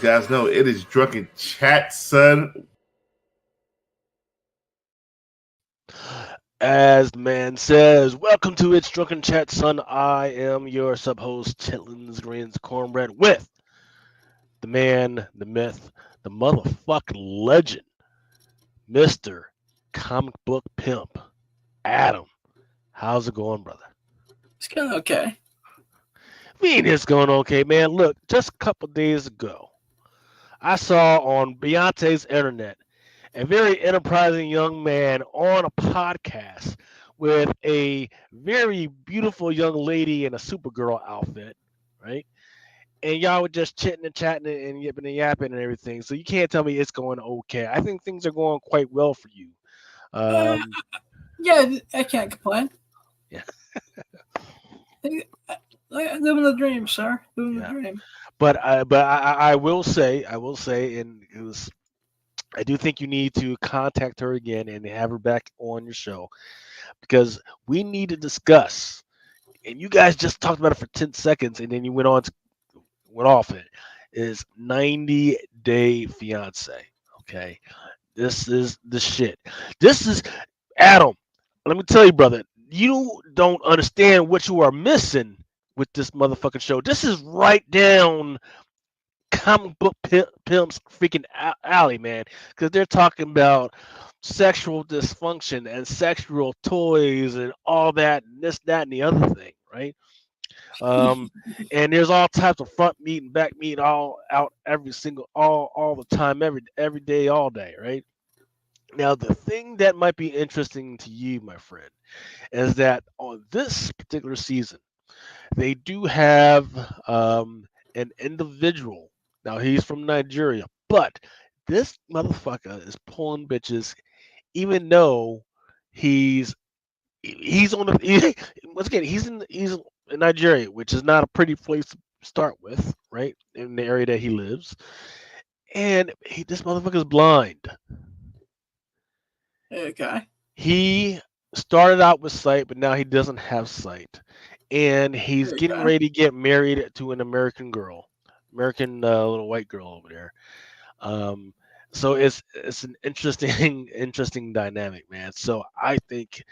you guys know, it is Drunken Chat, son. As the man says, welcome to It's Drunken Chat, son. I am your sub-host, Chitlins Greens Cornbread, with the man, the myth, the motherfucking legend, Mr. Comic Book Pimp, Adam. How's it going, brother? It's going okay. It's going okay, man. Look, just a couple days ago, I saw on Beyonce's internet a very enterprising young man on a podcast with a very beautiful young lady in a Supergirl outfit, right? And y'all were just chitting and chatting and yipping and yapping and everything. So you can't tell me it's going okay. I think things are going quite well for you. Yeah, I can't complain. Yeah. Living the dream, sir. Living the dream. But I will say, and it was, I do think you need to contact her again and have her back on your show because we need to discuss. And you guys just talked about it for 10 seconds, and then you went off it. Is 90 Day Fiance. Okay, this is the shit. This is Adam. Let me tell you, brother, you don't understand what you are missing with this motherfucking show. This is right down comic book pimps freaking alley, man, because they're talking about sexual dysfunction and sexual toys and all that, and this, that, and the other thing, right? And there's all types of front meat and back meat all out every single all the time, every day, all day, right? Now, the thing that might be interesting to you, my friend, is that on this particular season, they do have an individual. Now, he's from Nigeria, but this motherfucker is pulling bitches, even though he's on the once again he's in Nigeria, which is not a pretty place to start with, right? In the area that he lives, and this motherfucker's blind. Okay. He started out with sight, but now he doesn't have sight, and he's getting ready to get married to an American girl, little white girl over there. So it's an interesting dynamic, man. So I think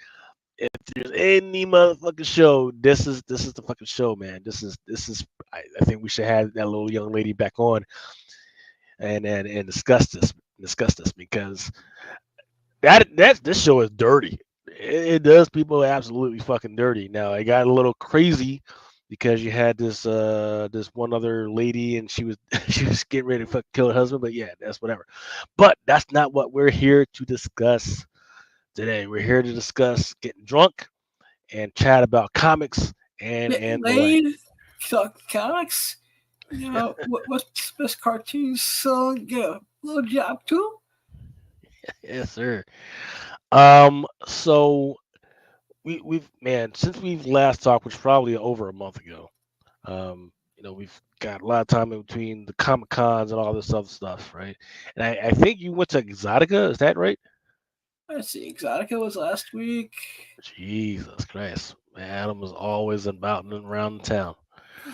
if there's any motherfucking show, this is the fucking show, man. This is. I think we should have that little young lady back on and discuss this because this show is dirty. It does people absolutely fucking dirty. Now it got a little crazy because you had this one other lady and she was she was getting ready to fucking kill her husband, but yeah, that's whatever. But that's not what we're here to discuss today. We're here to discuss getting drunk and chat about comics and the like. Talk comics. You know what's the best cartoons? So get a little job too. Yes, sir. So we've man, since we've last talked, which was probably over a month ago. We've got a lot of time in between the Comic Cons and all this other stuff, right? And I think you went to Exotica, is that right? Let's see, Exotica was last week. Jesus Christ, man, Adam was always about and around town.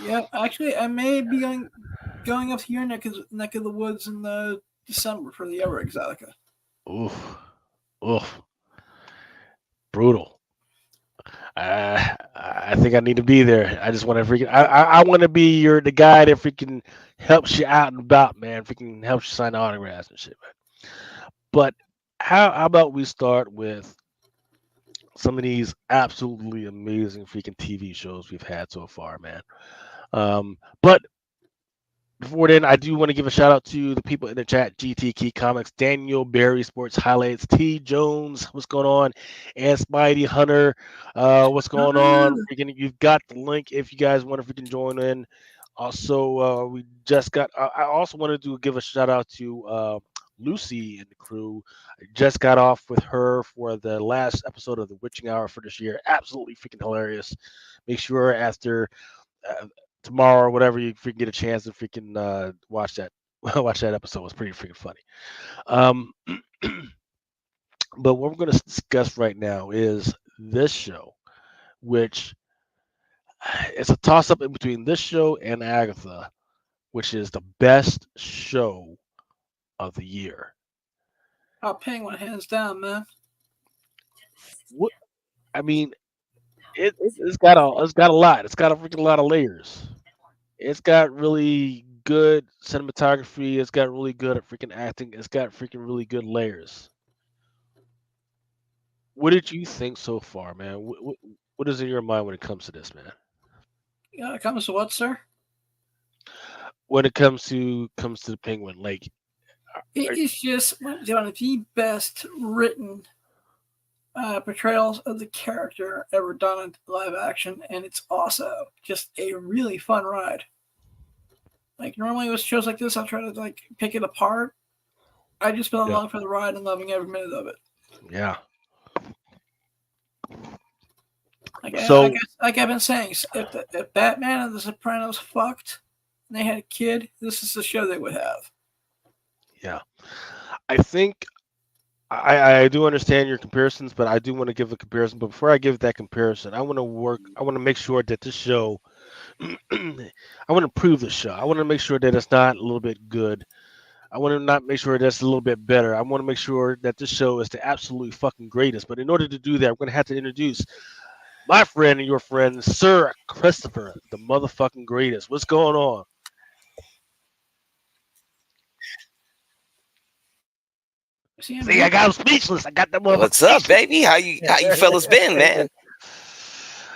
Yeah, actually, I may be going up to your neck of the woods in December for the Ever Exotica. Oof, brutal. I think I need to be there. I just want to freaking. I want to be the guy that freaking helps you out and about, man. Freaking helps you sign autographs and shit, man. But how about we start with some of these absolutely amazing freaking TV shows we've had so far, man. But before then, I do want to give a shout out to the people in the chat: GT Key Comics, Daniel Barry Sports Highlights, T Jones, what's going on, and Spidey Hunter, what's going on? You've got the link if you guys want to freaking join in. Also, we just got. I also wanted to give a shout out to Lucy and the crew. I just got off with her for the last episode of the Witching Hour for this year. Absolutely freaking hilarious. Make sure after. Tomorrow or whatever you freaking get a chance to freaking watch that episode. It was pretty freaking funny. But what we're going to discuss right now is this show, which it's a toss up in between this show and Agatha, which is the best show of the year. Oh, Penguin, hands down, man. What I mean, it's got a lot. It's got a freaking lot of layers. It's got really good cinematography. It's got really good at freaking acting. It's got freaking really good layers. What did you think so far, man? What is in your mind when it comes to this, man? Yeah, it comes to what, sir? When it comes to the Penguin, like, It are- is just one of the best written portrayals of the character ever done in live action, and it's also just a really fun ride. Like normally with shows like this, I'll try to like pick it apart. I just been yeah, along for the ride and loving every minute of it. yeah. I So guess, like I've been saying, if Batman and The Sopranos fucked, and they had a kid, this is the show they would have. yeah, I think I do understand your comparisons, but I do want to give a comparison. But before I give that comparison, I want to work. I want to make sure that this show, I want to improve the show. I want to make sure that it's not a little bit good. I want to not make sure that's a little bit better. I want to make sure that this show is the absolutely fucking greatest. But in order to do that, we're going to have to introduce my friend and your friend, Sir Christopher, the motherfucking greatest. What's going on? See, I'm See, I here. got him speechless. I got that motherfucker What's up, speechless. baby? How you fellas been, man?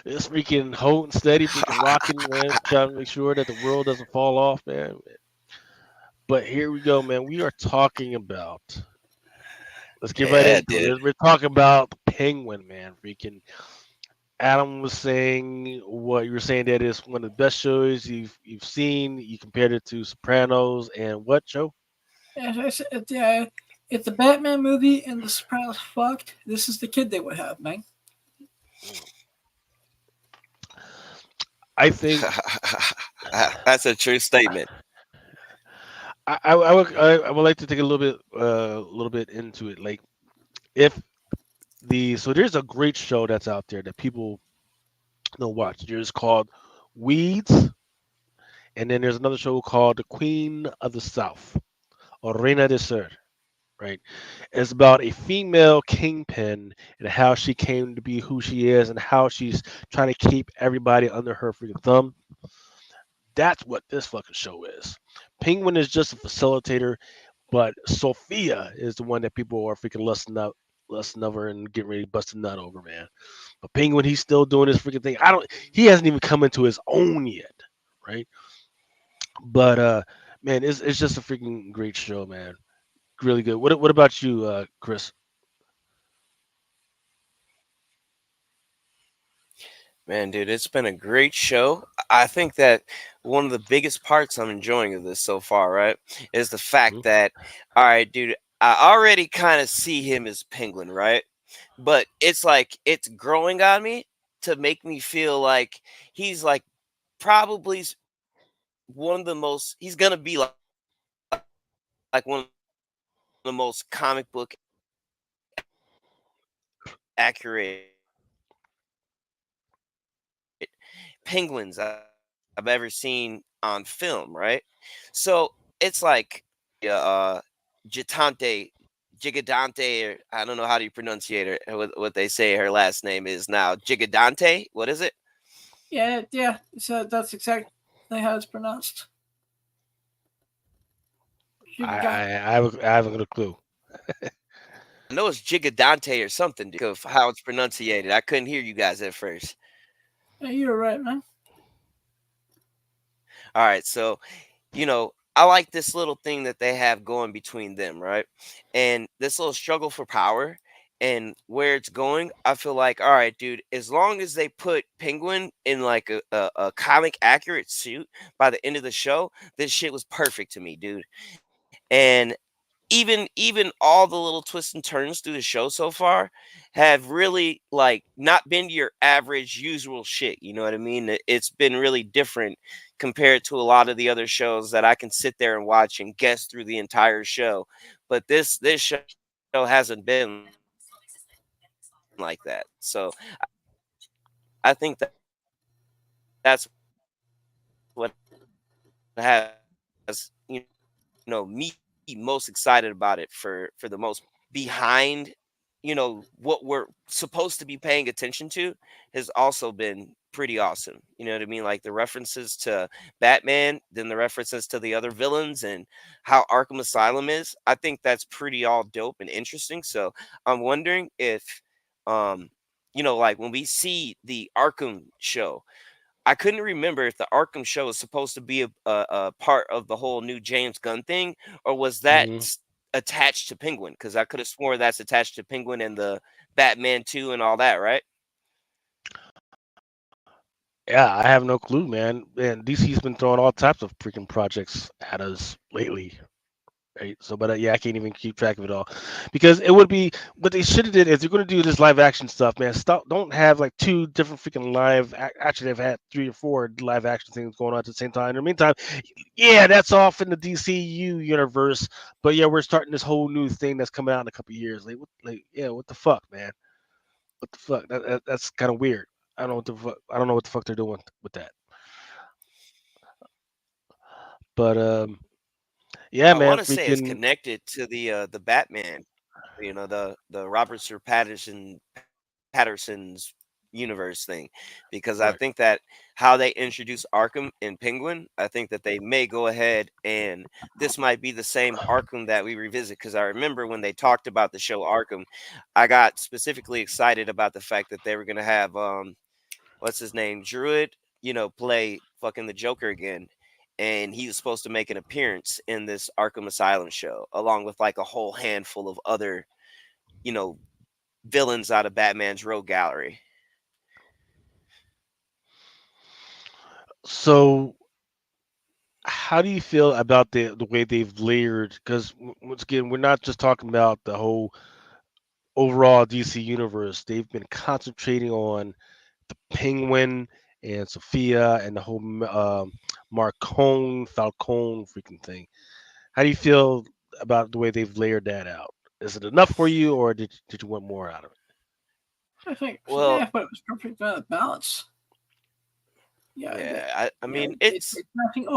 It's freaking holding steady, freaking rocking, man. Trying to make sure that the world doesn't fall off, man. But here we go, man. We are talking about. Let's get right Yeah, into dude. it. We're talking about the Penguin, man. Freaking Adam was saying what you were saying that is one of the best shows you've seen. You compared it to Sopranos and what show? As I said, if the Batman movie and The Sopranos fucked, this is the kid they would have, man. I think That's a true statement. I would like to take a little bit into it. Like if so there's a great show that's out there that people don't watch. There's called Weeds, and then there's another show called The Queen of the South, or Reina de Sur, right? It's about a female kingpin and how she came to be who she is and how she's trying to keep everybody under her freaking thumb. That's what this fucking show is. Penguin is just a facilitator, but Sophia is the one that people are freaking lusting over and getting ready to bust a nut over, man. But Penguin, he's still doing his freaking thing. He hasn't even come into his own yet, right? But man, it's just a freaking great show, man. Really good. What about you, Chris? Man, dude, it's been a great show. I think that one of the biggest parts I'm enjoying of this so far, right, is the Mhm. fact that, all right, dude, I already kind of see him as Penguin, right? But it's like it's growing on me to make me feel like he's like probably one of the most, he's gonna be like one of the most comic book accurate penguins I've ever seen on film, right? So it's like uh Gigante, Gigante, or I don't know how do you pronunciate her, what they say her last name is now. Gigante? What is it? Yeah. So that's exactly how it's pronounced. I haven't got a clue. I know it's Gigante or something of how it's pronunciated. I couldn't hear you guys at first. Yeah, you're right, man. All right, so I like this little thing that they have going between them, right? And this little struggle for power and where it's going. I feel like, all right, dude, as long as they put Penguin in like a comic accurate suit by the end of the show, this shit was perfect to me, dude. And even all the little twists and turns through the show so far have really like not been your average usual shit. You know what I mean? It's been really different compared to a lot of the other shows that I can sit there and watch and guess through the entire show. But this show hasn't been like that. So I think that that's what happened. me most excited about it for the most behind, what we're supposed to be paying attention to has also been pretty awesome. You know what I mean? Like the references to Batman, then the references to the other villains and how Arkham Asylum is. I think that's pretty all dope and interesting. So I'm wondering if like when we see the Arkham show, I couldn't remember if the Arkham show is supposed to be a part of the whole new James Gunn thing, or was that Mhm. attached to Penguin? Because I could have sworn that's attached to Penguin and the Batman 2 and all that, right? Yeah, I have no clue, man. And DC's been throwing all types of freaking projects at us lately, right? So, but yeah, I can't even keep track of it all because it would be what they should have did is they're going to do this live action stuff, man. Stop! Don't have like two different freaking actually, they've had three or four live action things going on at the same time. In the meantime, yeah, that's off in the DCU universe, but yeah, we're starting this whole new thing that's coming out in a couple of years. Yeah, what the fuck, man? What the fuck? That's kind of weird. I don't know what the fuck. I don't know what the fuck they're doing with that. But yeah, I man, want to say it's freaking connected to the Batman, the Robert Sir Patterson's universe thing, because I right. think that how they introduce Arkham in Penguin, I think that they may go ahead and this might be the same Arkham that we revisit. Because I remember when they talked about the show Arkham, I got specifically excited about the fact that they were going to have what's his name, Druid, play fucking the Joker again. And he was supposed to make an appearance in this Arkham Asylum show, along with like a whole handful of other, you know, villains out of Batman's Rogue Gallery. So, how do you feel about the way they've layered? Because once again, we're not just talking about the whole overall DC universe. They've been concentrating on the Penguin and Sophia and the whole Marcone Falcone freaking thing. How do you feel about the way they've layered that out? Is it enough for you, or did you want more out of it? I think for me, Well, I thought it was perfect balance. Yeah, yeah, I yeah, mean, it's nothing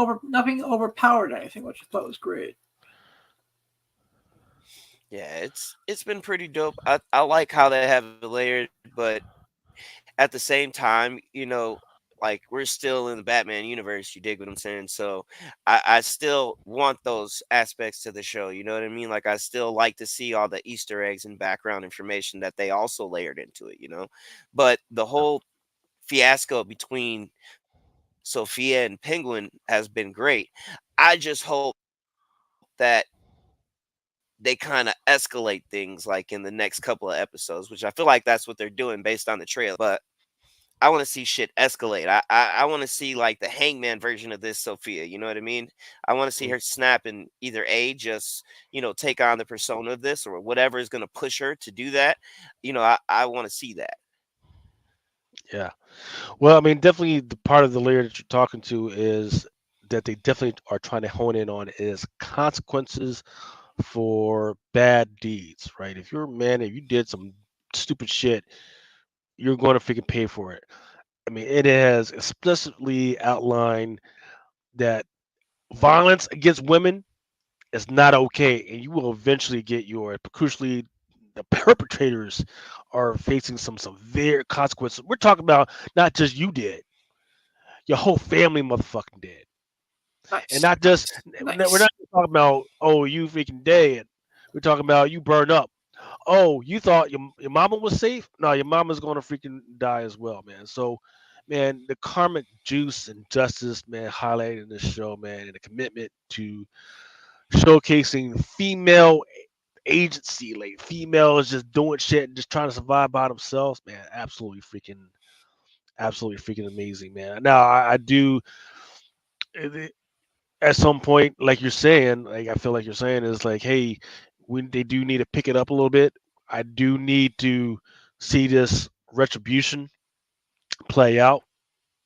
overpowered anything, which I thought was great. yeah, it's been pretty dope. I like how they have it layered, but at the same time, like we're still in the Batman universe. You dig what I'm saying? So I still want those aspects to the show. You know what I mean? Like I still like to see all the Easter eggs and background information that they also layered into it. But the whole fiasco between Sophia and Penguin has been great. I just hope that they kind of escalate things like in the next couple of episodes, which I feel like that's what they're doing based on the trailer. But I want to see shit escalate. I want to see like the Hangman version of this Sophia. You know what I mean? I want to see Mm. her snap and either a just take on the persona of this or whatever is going to push her to do that. I want to see that. Yeah. Well, I mean, definitely the part of the layer that you're talking to is that they definitely are trying to hone in on is consequences for bad deeds, right? If you're a man and you did some stupid shit, you're going to freaking pay for it. I mean, it has explicitly outlined that violence against women is not okay, and you will eventually get yours. But crucially, the perpetrators are facing some severe consequences. We're talking about not just you did, your whole family motherfucking did. And Nice, not just nice, we're nice. not talking about, oh, you freaking dead. We're talking about you burn up. Oh, you thought your mama was safe? No, your mama's gonna freaking die as well, man. So, man, the karmic juice and justice, man, highlighted in this show, man, and the commitment to showcasing female agency, like females just doing shit and just trying to survive by themselves, man. Absolutely freaking amazing, man. Now, I do at some point, like you're saying, like I feel like you're saying is like, hey, they do need to pick it up a little bit. I do need to see this retribution play out,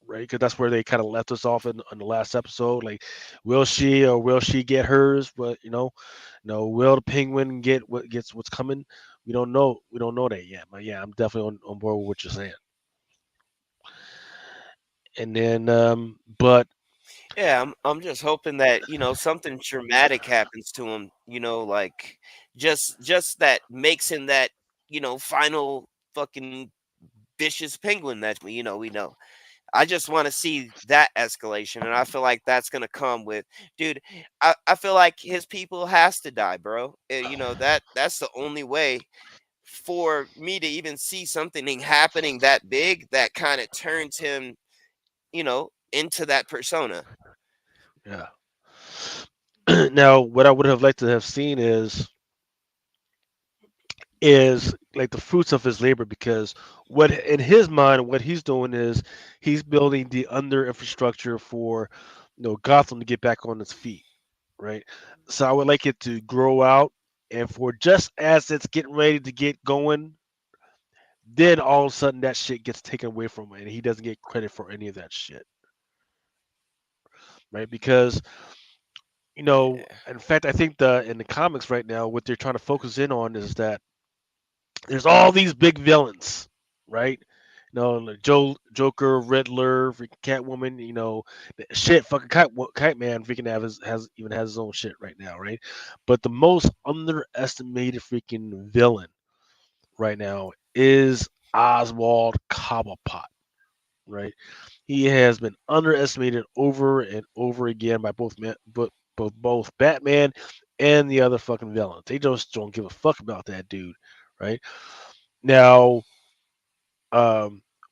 right? Because that's where they kind of left us off in the last episode. Like, will she or will she get hers? But no, will the penguin get what's coming? We don't know. We don't know that yet. But yeah, I'm definitely on board with what you're saying. And then, but Yeah, I'm just hoping that, something dramatic happens to him, like just that makes him that, final fucking vicious penguin that we know. I just want to see that escalation, and I feel like that's gonna come with, dude. I feel like his people has to die, bro. That's the only way for me to even see something happening that big that kind of turns him, into that persona. Yeah. Now, what I would have liked to have seen is like the fruits of his labor, because what in his mind what he's doing is he's building the under infrastructure for Gotham to get back on its feet, right? So I would like it to grow out, and for just as it's getting ready to get going, then all of a sudden that shit gets taken away from him and he doesn't get credit for any of that shit, right? Because Yeah. in fact, I think the in the comics right now what they're trying to focus in on is that there's all these big villains, right? Like Joker, Riddler, freaking Catwoman. Shit, fucking Kite Man, freaking has his own shit right now, right? But the most underestimated freaking villain right now is Oswald Cobblepot, right? He has been underestimated over and over again by both Batman and the other fucking villains. They just don't give a fuck about that dude, right? Now,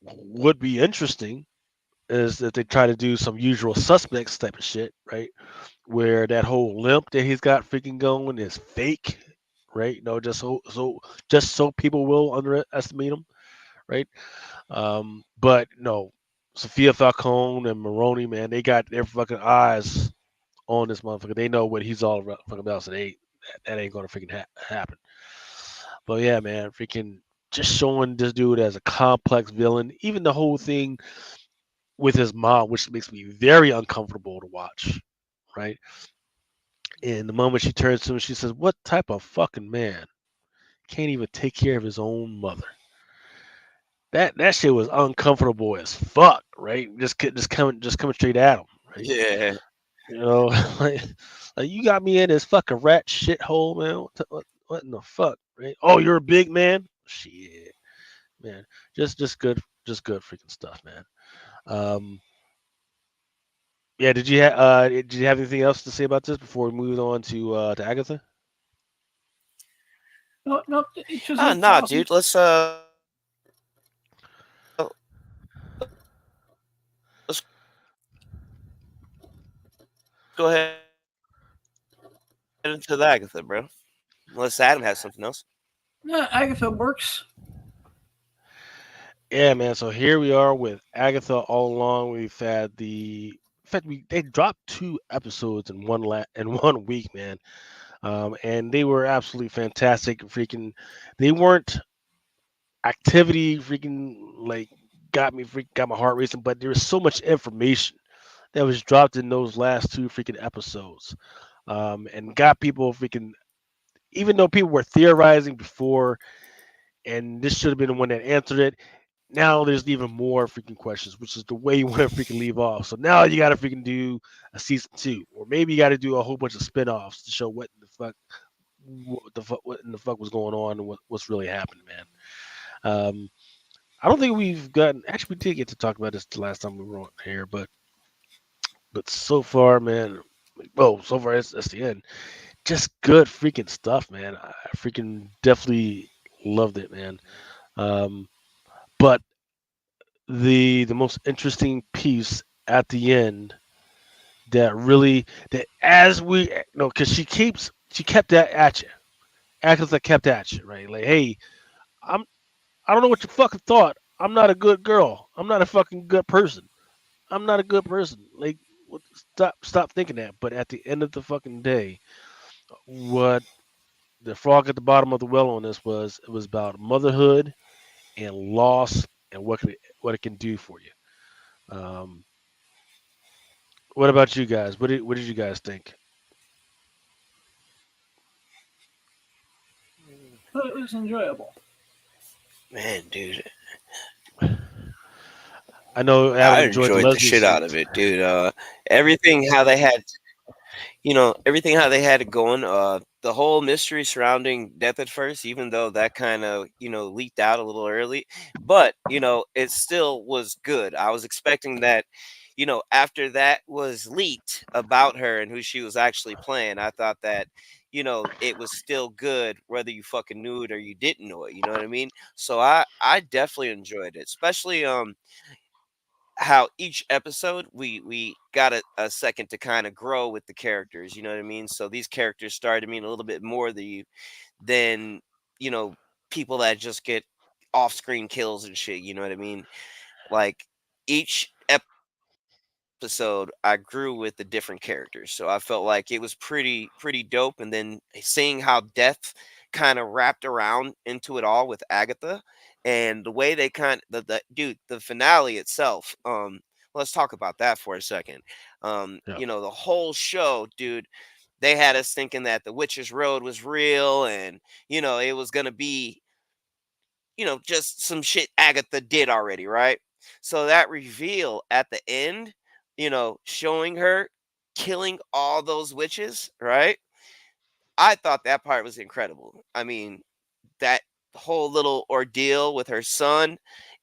would be interesting is that they try to do some usual suspects type of shit, right? Where that whole limp that he's got freaking going is fake, right? Just so people will underestimate him, right? But no, Sophia Falcone and Maroni, man, they got their fucking eyes on this motherfucker. They know what he's all about, fucking about, so that ain't gonna freaking happen. But yeah, man, freaking just showing this dude as a complex villain. Even the whole thing with his mom, which makes me very uncomfortable to watch, right? And the moment she turns to him, she says, "What type of fucking man can't even take care of his own mother?" That shit was uncomfortable as fuck, right? Just coming straight at him, right? Yeah. You know, like you got me in this fucking rat shithole, man. What in the fuck, right? Oh, you're a big man. Shit, man. Just good freaking stuff, man. Um, yeah. Did you have anything else to say about this before we move on to Agatha? No, no, it's Nah, awesome. dude. Let's go ahead into the Agatha, bro. Unless Adam has something else. Yeah, Agatha works. Yeah, man. So here we are with Agatha all along. We've had in fact, they dropped 2 episodes in in 1 week, man. And they were absolutely fantastic. Freaking, they weren't activity. Freaking, like got my heart racing. But there was so much information that was dropped in those last 2 freaking episodes, and got people freaking. Even though people were theorizing before, and this should have been the one that answered it. Now there's even more freaking questions, which is the way you want to freaking leave off. So now you got to freaking do a season 2, or maybe you got to do a whole bunch of spin-offs to show what in the fuck was going on and what's really happening, man. Um, I don't think we've gotten. Actually, we did get to talk about this the last time we were on here, but so far, man. Well, so far that's the end. Just good freaking stuff, man. I freaking definitely loved it, man. Um, but the most interesting piece at the end that as we because she kept that at you, actors that kept at you, right? Like, hey, I'm I don't know what you fucking thought. I'm not a good girl. I'm not a fucking good person. I'm not a good person. Like, stop thinking that. But at the end of the fucking day, what the frog at the bottom of the well on this was, it was about motherhood and loss and what it can do for you. Um, what about you guys? What did you guys think? But it was enjoyable. Man, dude. I know I Adam enjoyed the enjoyed the Leslie shit out scenes. of it, dude. Everything how they had, everything how they had it going. The whole mystery surrounding death at first, even though that kind of leaked out a little early, but it still was good. I was expecting that. After that was leaked about her and who she was actually playing, I thought that, it was still good whether you fucking knew it or you didn't know it. You know what I mean? So I definitely enjoyed it, especially how each episode we got a second to kind of grow with the characters, you know what I mean? So these characters started to mean a little bit more than you know people that just get off-screen kills and shit, you know what I mean? Like each episode I grew with the different characters. So I felt like it was pretty dope. And then seeing how death kind of wrapped around into it all with Agatha and the way they the finale itself. Let's talk about that for a second. Yeah. The whole show, dude, they had us thinking that the Witch's Road was real and it was gonna be just some shit Agatha did already, right? So that reveal at the end, showing her killing all those witches, right? I thought that part was incredible. I mean, that whole little ordeal with her son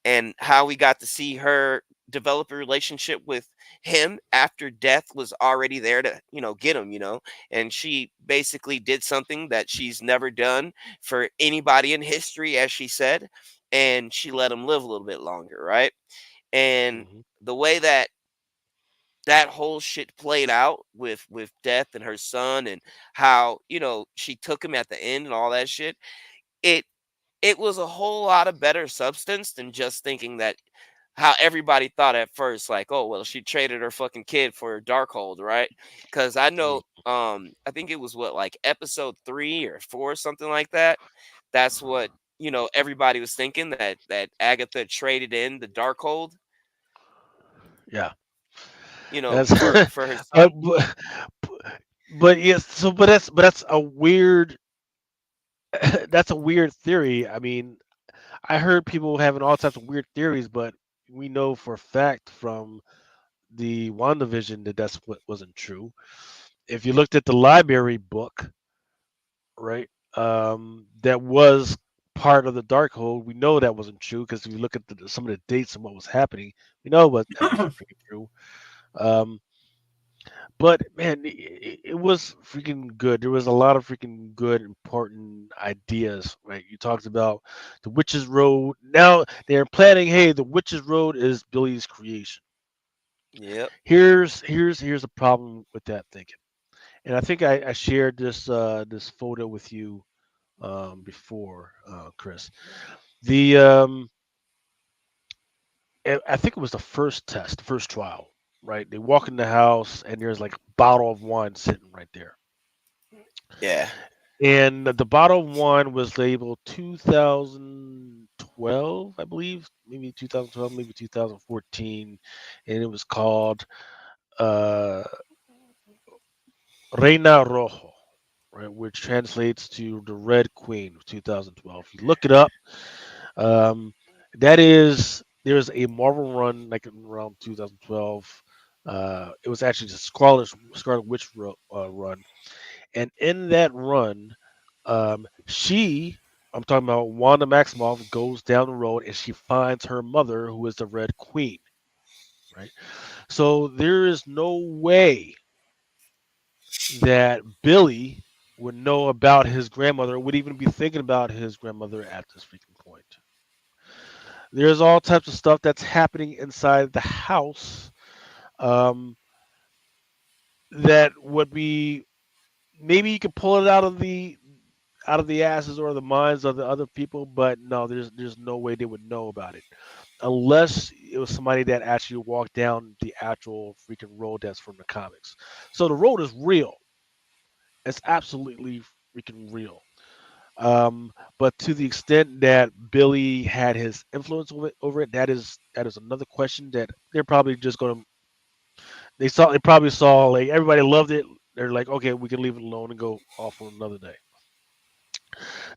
and how we got to see her develop a relationship with him after death was already there to get him, and she basically did something that she's never done for anybody in history, as she said, and she let him live a little bit longer, right? And Hmm. the way that whole shit played out with death and her son and how she took him at the end and all that shit, it it was a whole lot of better substance than just thinking that how everybody thought at first, like, oh well, she traded her fucking kid for a Darkhold, right? Because I know, I think it was what, like episode 3 or 4, something like that. That's what everybody was thinking, that Agatha traded in the Darkhold, Yeah. That's for her but, son. but yes. So but that's a weird that's a weird theory. I mean, I heard people having all types of weird theories, but we know for a fact from the WandaVision that that's what wasn't true. If you looked at the library book, right, that was part of the Darkhold, we know that wasn't true because if you look at some of the dates and what was happening, we know what that wasn't freaking true. Um, but man, it was freaking good. There was a lot of freaking good, important ideas, right? You talked about the Witch's Road. Now they're planning. Hey, the Witch's Road is Billy's creation. Yep. Here's a problem with that thinking, and I think I shared this photo with you before, Chris. The I think it was the first test, the first trial, right? They walk in the house and there's like a bottle of wine sitting right there. Yeah. And the bottle of wine was labeled 2012, I believe, maybe 2012, maybe 2014, and it was called uh, Reina Rojo, right, which translates to the Red Queen of 2012. You look it up. Um, that is, there's a Marvel run like around 2012. It was actually the Scarlet Witch run, and in that run, I'm talking about Wanda Maximoff, goes down the road and she finds her mother, who is the Red Queen, right? So there is no way that Billy would know about his grandmother, would even be thinking about his grandmother at this freaking point. There's all types of stuff that's happening inside the house, um, that would be, maybe you could pull it out of the asses or the minds of the other people, but no, there's no way they would know about it unless it was somebody that actually walked down the actual freaking road that's from the comics. So the road is real. It's absolutely freaking real. But to the extent that Billy had his influence over it, that is another question that they're probably just going to. They probably saw like everybody loved it. They're like, okay, we can leave it alone and go off on another day.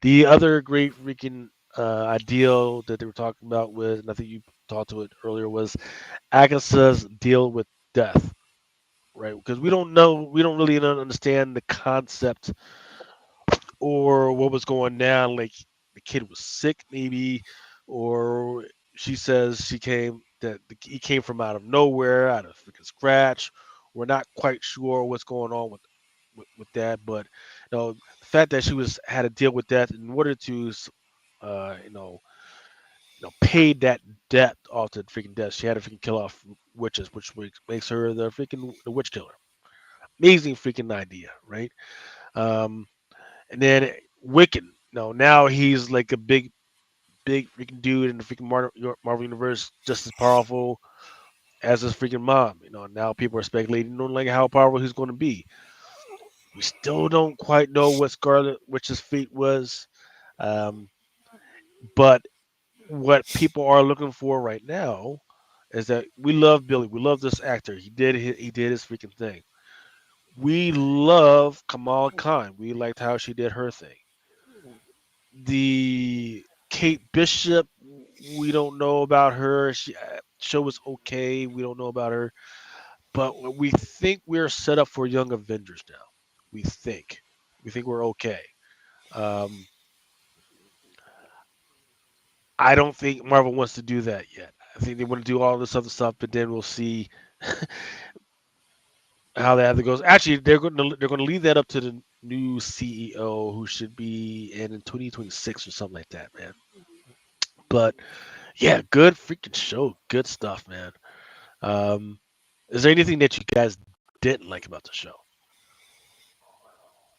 The other great freaking ideal that they were talking about was, and I think you talked to it earlier, was Agatha's deal with death, right? Because we don't really understand the concept or what was going down. Like the kid was sick, maybe, or she says he came from out of nowhere, out of freaking scratch. We're not quite sure what's going on with that, but the fact that she was had to deal with that in order to, uh, you know, paid that debt off to freaking death. She had to freaking kill off witches, which makes her the witch killer. Amazing freaking idea, right? Um, and then Wiccan. No, now he's like a big freaking dude in the freaking Marvel universe, just as powerful as his freaking mom. Now people are speculating on like how powerful he's going to be. We still don't quite know what Scarlet Witch's fate was, um, but what people are looking for right now is that we love Billy. We love this actor. He did his freaking thing. We love Kamal Khan. We liked how she did her thing. The Kate Bishop, we don't know about her. She show was okay. We don't know about her, but we think we're set up for Young Avengers now. We think we're okay. Um, I don't think Marvel wants to do that yet. I think they want to do all this other stuff, but then we'll see how that other goes. Actually, they're going to leave that up to the new CEO, who should be in 2026 or something like that, man. But yeah, good freaking show, good stuff, man. Um, is there anything that you guys didn't like about the show?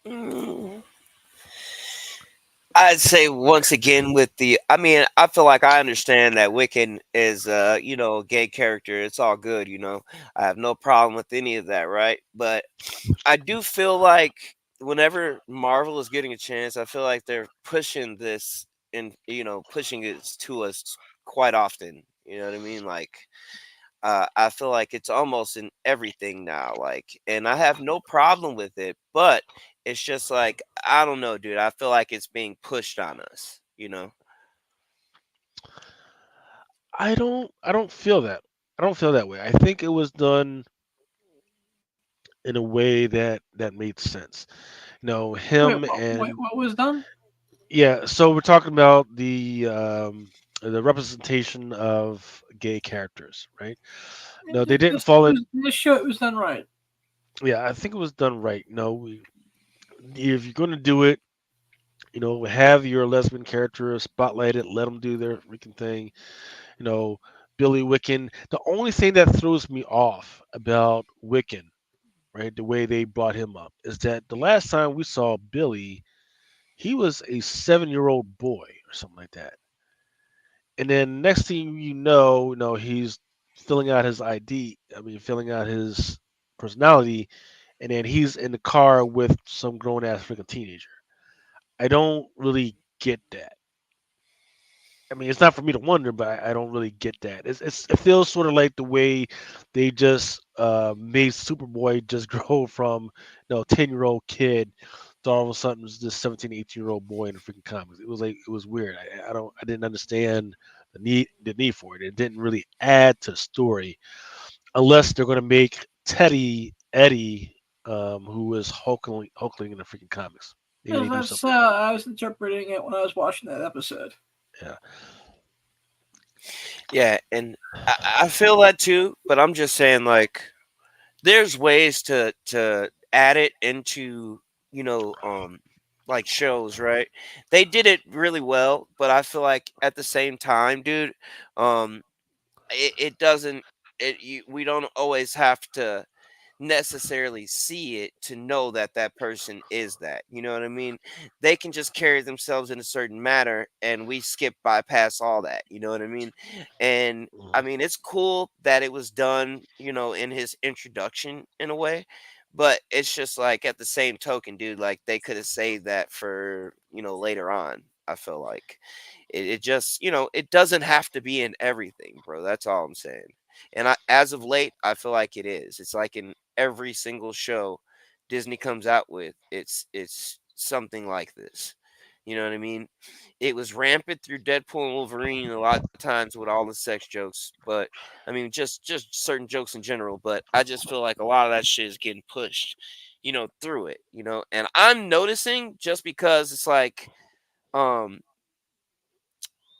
Mm, I'd say once again with I mean, I feel like I understand that Wiccan is, a gay character. It's all good, I have no problem with any of that, right? But I do feel like whenever Marvel is getting a chance, I feel like they're pushing this and pushing it to us quite often. You know what I mean? Like, I feel like it's almost in everything now. Like, and I have no problem with it, but it's just like I don't know, dude. I feel like it's being pushed on us. I don't feel that. I don't feel that way. I think it was done in a way that made sense. Wait, Him wait, and what was done? yeah. So we're talking about the representation of gay characters, right? No, they didn't fall in. This show, it was done right. Yeah, I think it was done right. If you're going to do it, have your lesbian character spotlight it, let them do their freaking thing. You know, Billy Wiccan. The only thing that throws me off about Wiccan, right, the way they brought him up, is that the last time we saw Billy, he was a 7-year-old boy or something like that. And then next thing he's filling out his ID. I mean, filling out his personality, and then he's in the car with some grown ass freaking teenager. I don't really get that. I mean, it's not for me to wonder, but I don't really get that. It feels sort of like the way they just made Superboy just grow from 10-year-old kid to all of a sudden this 17, 18-year-old boy in the freaking comics. It was like it was weird. I didn't understand the need for it. It didn't really add to the story unless they're going to make Teddy Eddie, who was Hulkling in the freaking comics. Maybe they do That's something like that. I was interpreting it when I was watching that episode. Yeah. Yeah, and I feel that too. But I'm just saying, like, there's ways to add it into like shows, right? They did it really well, but I feel like at the same time, dude, um it doesn't we don't always have to necessarily see it to know that that person is that. You know what I mean? They can just carry themselves in a certain manner and we skip bypass all that. You know what I mean? And I Mhm. mean, it's cool that it was done, in his introduction in a way, but it's just like at the same token, dude, like they could have saved that for, later on. I feel like it just, it doesn't have to be in everything, bro. That's all I'm saying. And as of late, I feel like it is. It's like in every single show Disney comes out with, it's something like this. You know what I mean? It was rampant through Deadpool and Wolverine a lot of times with all the sex jokes, but I mean just certain jokes in general. But I just feel like a lot of that shit is getting pushed, through it. And I'm noticing just because it's like, um,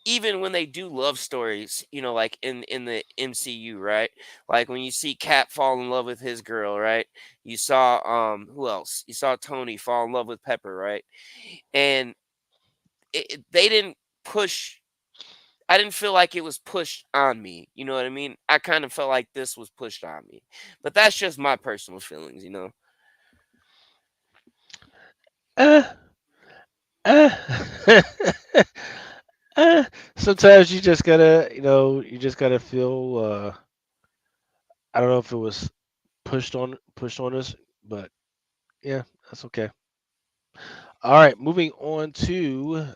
even when they do love stories, like in the MCU, right? Like when you see Cap fall in love with his girl, right? You saw who else? You saw Tony fall in love with Pepper, right? And they didn't push. I didn't feel like it was pushed on me. You know what I mean? I kind of felt like this was pushed on me, but that's just my personal feelings. Uh, uh, Sometimes you just gotta, you just gotta feel. I don't know if it was pushed on us, but yeah, that's okay. All right, moving on to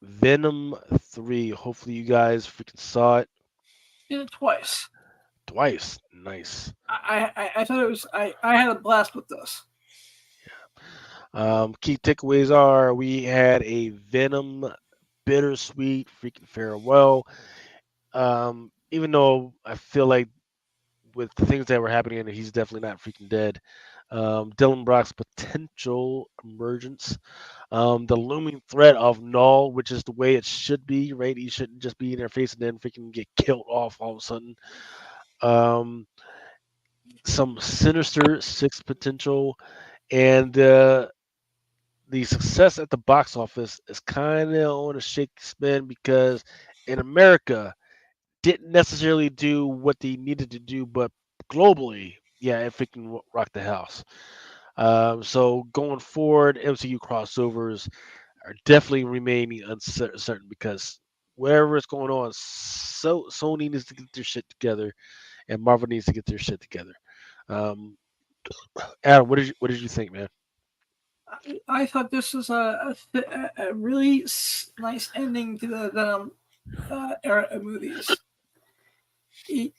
Venom 3. Hopefully, you guys freaking saw it Did it twice. twice. Nice. I thought it was I had a blast with this. Key takeaways are we had a Venom bittersweet freaking farewell. Even though I feel like with the things that were happening, he's definitely not freaking dead. Dylan Brock's potential emergence, the looming threat of Null, which is the way it should be, right? He shouldn't just be in their face and then freaking get killed off all of a sudden. Um, some Sinister Six potential, and the success at the box office is kind of on a shake spin because in America didn't necessarily do what they needed to do, but globally, yeah, it freaking rocked the house. So going forward, MCU crossovers are definitely remaining uncertain because wherever it's going on, so Sony needs to get their shit together and Marvel needs to get their shit together. Um, Adam, what did you think, man? I thought this was a really nice ending to the Venom era of movies. It,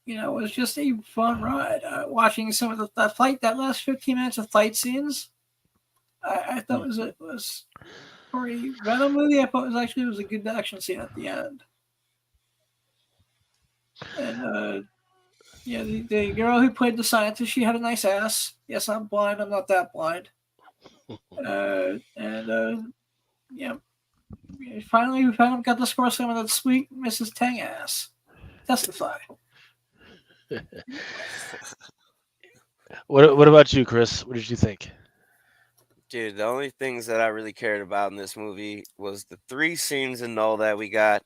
it was just a fun ride. Watching some of that last 15 minutes of fight scenes, I thought was for a Venom movie. I thought was a good action scene at the end. And yeah, the girl who played the scientist, she had a nice ass. Yes, I'm blind. I'm not that blind. And yeah, finally we finally got to score some of that sweet Mrs. Tang ass. Testify. What about you, Chris? What did you think? Dude, the only things that I really cared about in this movie was the 3 scenes and all that we got.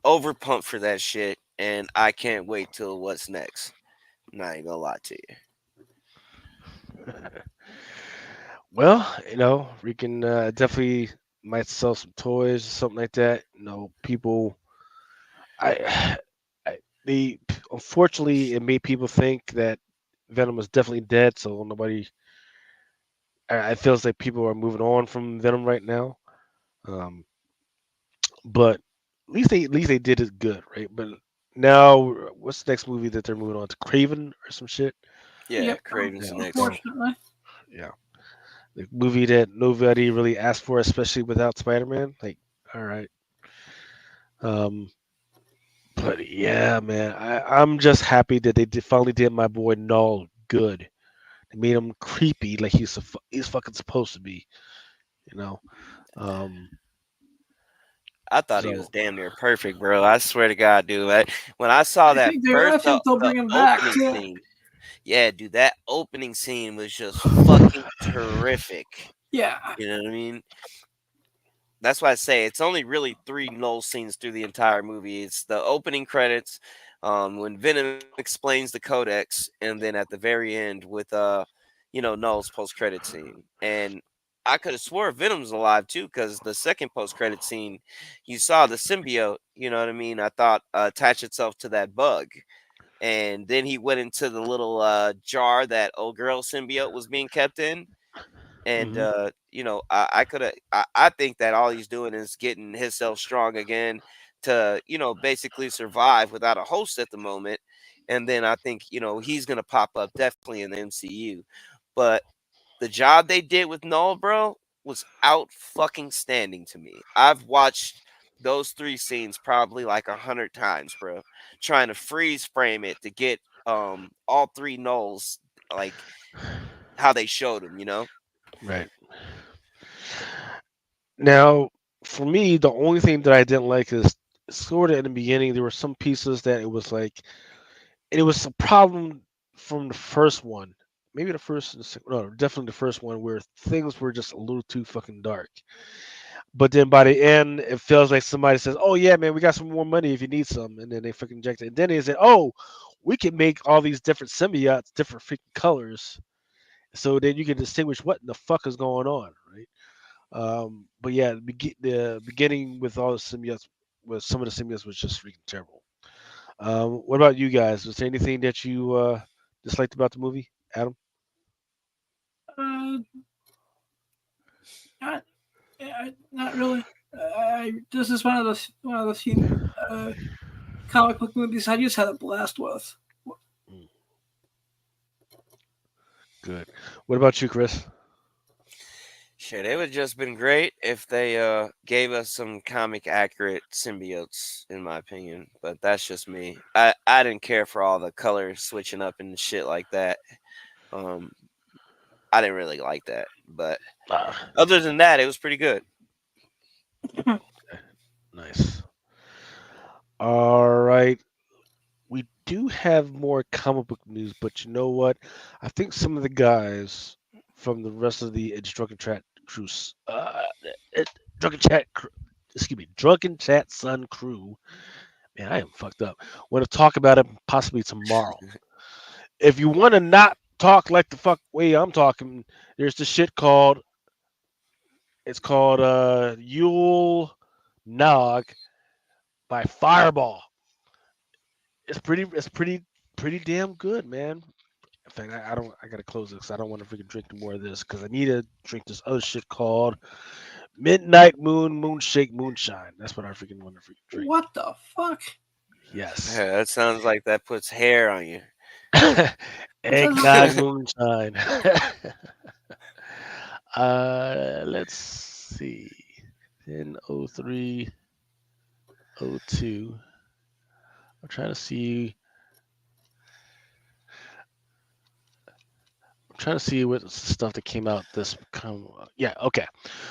Over pumped for that shit, and I can't wait till what's next. I'm not even gonna lie to you. Well, we can definitely might sell some toys or something like that. People, I, I, they unfortunately it made people think that Venom was definitely dead, so nobody. I feels like people are moving on from Venom right now. Um, but at least they did it good, right? But now, what's the next movie that they're moving on to? Craven or some shit? Yeah, Yep. Craven's Yeah. the next one. So Unfortunately. yeah, the movie that nobody really asked for, especially without Spider-Man. Like, all right. Um, but yeah, man, I'm just happy that they finally did my boy Null good. They made him creepy like he's fucking supposed to be, you know. Um, I thought he was so damn near perfect, bro. I swear to God, dude. When I saw I that think first, I think they'll the bring him back opening too. scene, yeah, dude, that opening scene was just fucking terrific. Yeah. You know what I mean? That's why I say it's only really 3 null scenes through the entire movie. It's the opening credits, when Venom explains the codex, and then at the very end with Null's post credit scene. And I could have swore Venom's alive too, because the second post credit scene, you saw the symbiote. You know what I mean? I thought attach itself to that bug, and then he went into the little jar that old girl symbiote was being kept in, and mhm. I could have. I think that all he's doing is getting himself strong again to basically survive without a host at the moment. And then I think he's gonna pop up definitely in the MCU. But the job they did with Null, bro, was out fucking standing to me. I've watched those 3 scenes probably like 100 times, bro. Trying to freeze frame it to get all 3 nulls like how they showed them, you know? Right. Now, for me, the only thing that I didn't like is sort of in the beginning, there were some pieces that it was like, and it was a problem from the first one. Maybe the first, no, definitely the first one where things were just a little too fucking dark. But then by the end, it feels like somebody says, "Oh yeah, man, we got some more money if you need some," and then they fucking inject it. And then they say, "Oh, we can make all these different symbiotes, different freaking colors, so then you can distinguish what the fuck is going on, right?" But yeah, the beginning with all the symbiotes, with some of the symbiotes was just freaking terrible. What about you guys? Was there anything that you disliked about the movie, Adam? Uh, not, not really. This is one of the few comic book movies I just had a blast with. Mm, good. What about you, Chris? Shit, it would just been great if they gave us some comic accurate symbiotes, in my opinion. But that's just me. I didn't care for all the colors switching up and shit like that. Um, I didn't really like that. But Ah, other than that, it was pretty good. nice. All right. We do have more comic book news, but you know what? I think some of the guys from the rest of the Drunken Chat crew, it, Drunken Chat, excuse me, Drunken Chat Sun crew. Man, I am fucked up. Want to talk about it possibly tomorrow. If you want to not talk like the fuck way I'm talking, there's this shit called. It's called Yule Nog by Fireball. Pretty damn good, man. In fact, I don't. I gotta close it because I don't want to freaking drink more of this because I need to drink this other shit called Midnight Moon Moonshake Moonshine. That's what I freaking want to freaking drink. What the fuck? Yes, Yeah, that sounds like that puts hair on you. That sounds eggnog like moonshine. Let's see. 10:03:02. I'm trying to see. I'm trying to see what stuff that came out this come. Yeah, okay.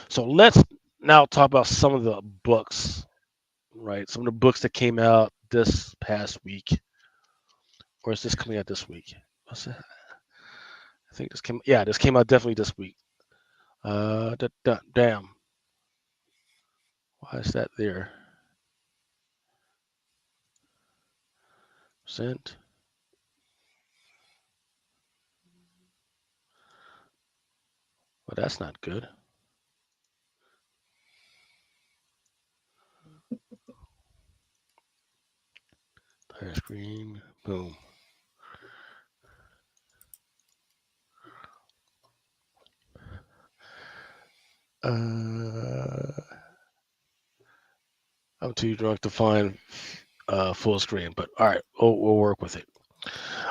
So let's now talk about some of the books, right? Some of the books that came out this past week, or is this coming out this week? What's it? I think this came. Yeah, this came out definitely this week. Damn. Why is that there? Sent. Well, that's not good. Entire screen. Boom. Uh, I'm too drunk to find full screen, but all right, we'll work with it.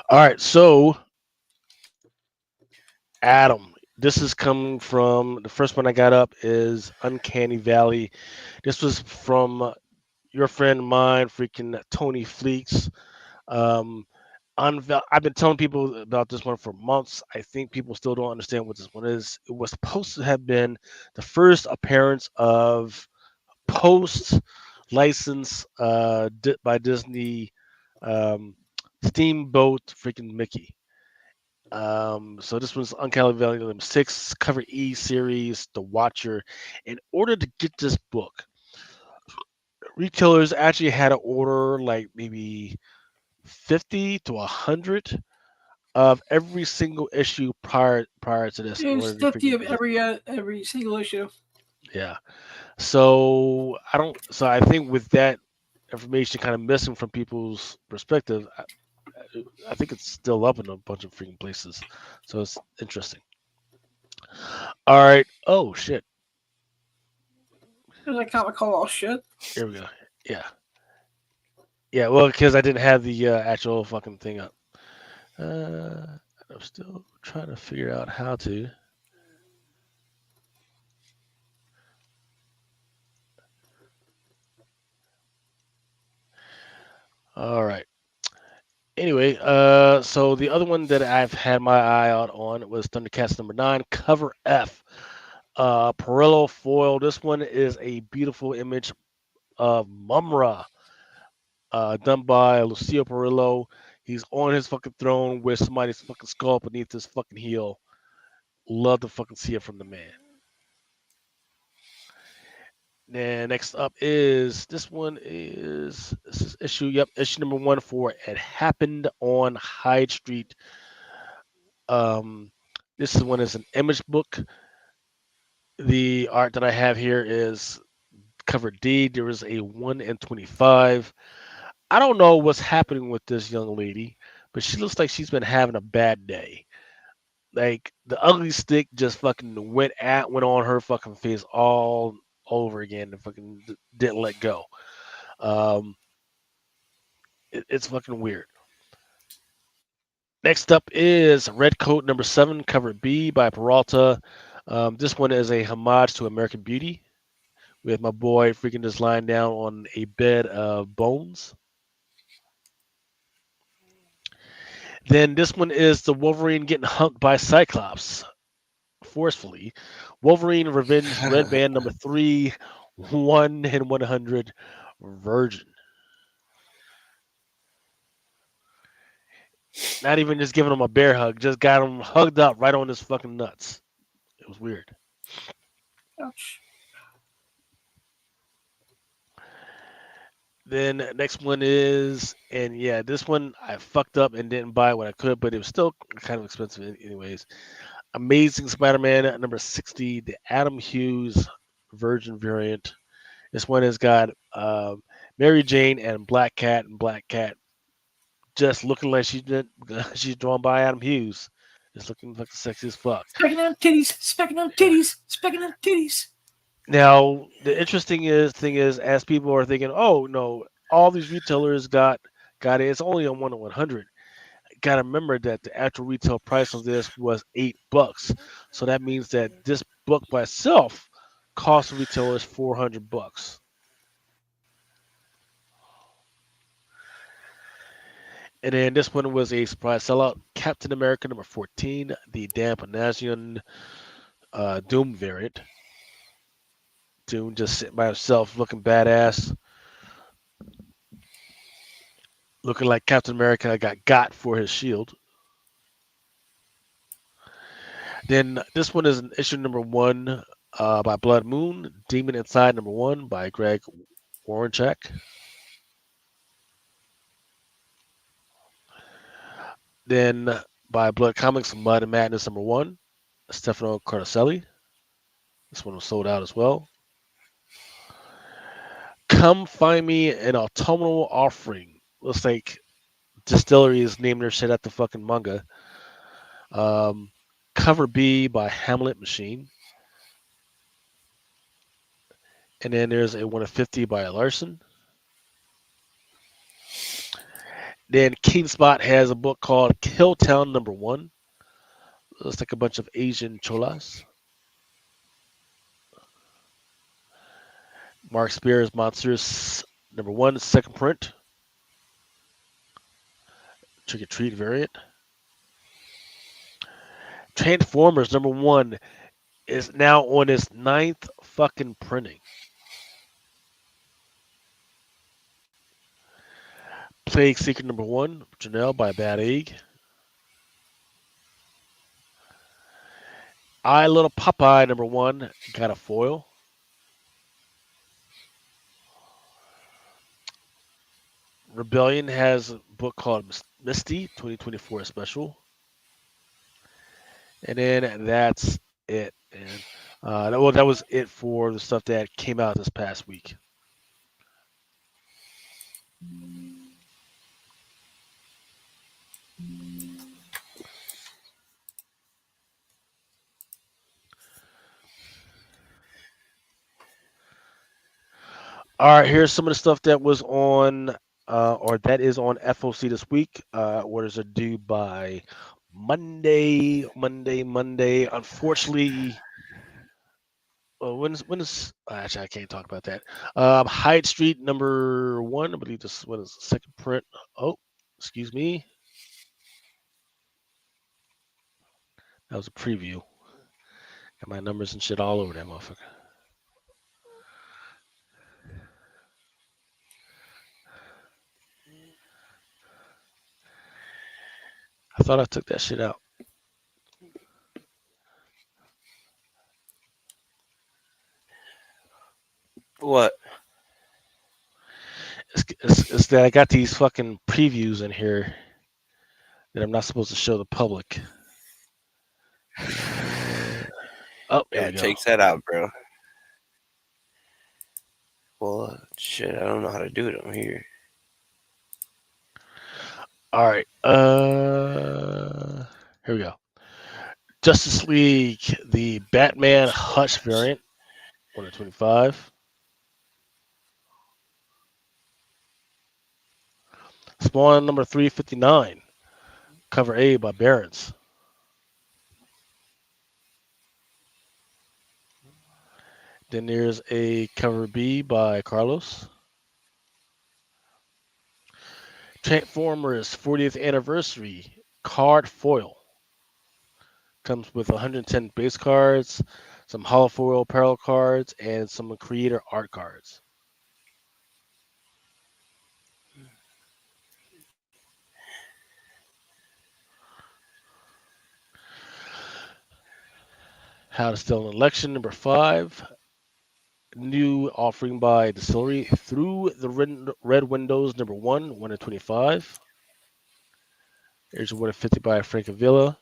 All right, so Adam, this is coming from the first one I got up is Uncanny Valley. This was from your friend of mine, freaking Tony Fleeks. Um, I've been telling people about this one for months. I think people still don't understand what this one is. It was supposed to have been the first appearance of post license by Disney um, Steamboat freaking Mickey. So this was Uncanny Valley number 6, cover E series, The Watcher. In order to get this book, retailers actually had to order like maybe 50 to 100 of every single issue prior to this in there's order to 50 freaking of get it. every single issue. Yeah. So I don't. So I think with that information kind of missing from people's perspective, I think it's still up in a bunch of freaking places. So it's interesting. All right. Oh shit. There's a comic called All Shit. Here we go. Yeah. Yeah. Well, because I didn't have the actual fucking thing up. I'm still trying to figure out how to. All right. Anyway, so the other one that I've had my eye out on was Thundercats #9, cover F. Perillo foil. This one is a beautiful image of Mumra, done by Lucio Perillo. He's on his fucking throne with somebody's fucking skull beneath his fucking heel. Love to fucking see it from the man. Then next up is this is issue, yep, issue #1 for It Happened on Hyde Street. Um, this is one is an image book. The art that I have here is cover D. There is a 1 in 25. I don't know what's happening with this young lady, but she looks like she's been having a bad day. Like the ugly stick just fucking went on her fucking face all over again and fucking didn't let go. Um, it's fucking weird. Next up is Red Coat #7, cover B by Peralta. This one is a homage to American Beauty with my boy freaking just lying down on a bed of bones. Then this one is the Wolverine getting hunked by Cyclops forcefully. Wolverine Revenge Red Band #3, 1 in 100 Virgin. Not even just giving him a bear hug, just got him hugged up right on his fucking nuts. It was weird. Ouch. Then next one is, and yeah, this one I fucked up and didn't buy what I could, but it was still kind of expensive anyways. Amazing Spider-Man #60, the Adam Hughes Virgin variant. This one has got Mary Jane and Black Cat just looking like she's drawn by Adam Hughes, just looking fucking sexy as fuck. Specking on titties, specking on titties, specking on titties. Now the interesting thing is, as people are thinking, oh no, all these retailers got it. It's only on 1 in 100. Got to remember that the actual retail price of this was $8. So that means that this book by itself cost the retailers $400. And then this one was a surprise sellout. Captain America #14, the Dan Panasian Doom variant. Doom just sitting by himself, looking badass, looking like Captain America got for his shield. Then this one is an issue #1 by Blood Moon, Demon Inside #1 by Greg Warrenchak. Then by Blood Comics, Mud and Madness #1, Stefano Cardacelli. This one was sold out as well. Come Find Me an Autumnal Offering. Looks like Distillery is named their shit at the fucking manga. Cover B by Hamlet Machine. And then there's a 1 of 50 by Larson. Then King Spot has a book called Kill Town #1. Looks like a bunch of Asian cholas. Mark Spears Monsters #1, second print. Trick or Treat variant. Transformers #1 is now on its 9th fucking printing. Plague Secret #1, Janelle by Bad Egg. I Little Popeye #1 got a foil. Rebellion has a book called Misty 2024 special. And then that's it. And that was it for the stuff that came out this past week. All right, here's some of the stuff that was on, or that is on FOC this week. Orders are due by Monday. Unfortunately, Well, when is actually I can't talk about that. Hyde Street #1. I believe this what is the second print. Oh, excuse me. That was a preview. Got my numbers and shit all over that motherfucker. I thought I took that shit out. What? It's that I got these fucking previews in here that I'm not supposed to show the public. Oh, there Yeah, we go. takes that out, bro. Well, shit, I don't know how to do it on here. All right. Here we go. Justice League, the Batman Hush variant, 125. Spawn number 359, cover A by Barons. Then there's a cover B by Carlos. Transformers 40th anniversary card foil. Comes with 110 base cards, some holofoil parallel cards, and some creator art cards. How to Steal an Election number 5. New offering by Distillery Through the Red Windows number 1 of 25. Here's a 1 of 50 by Frank Avila.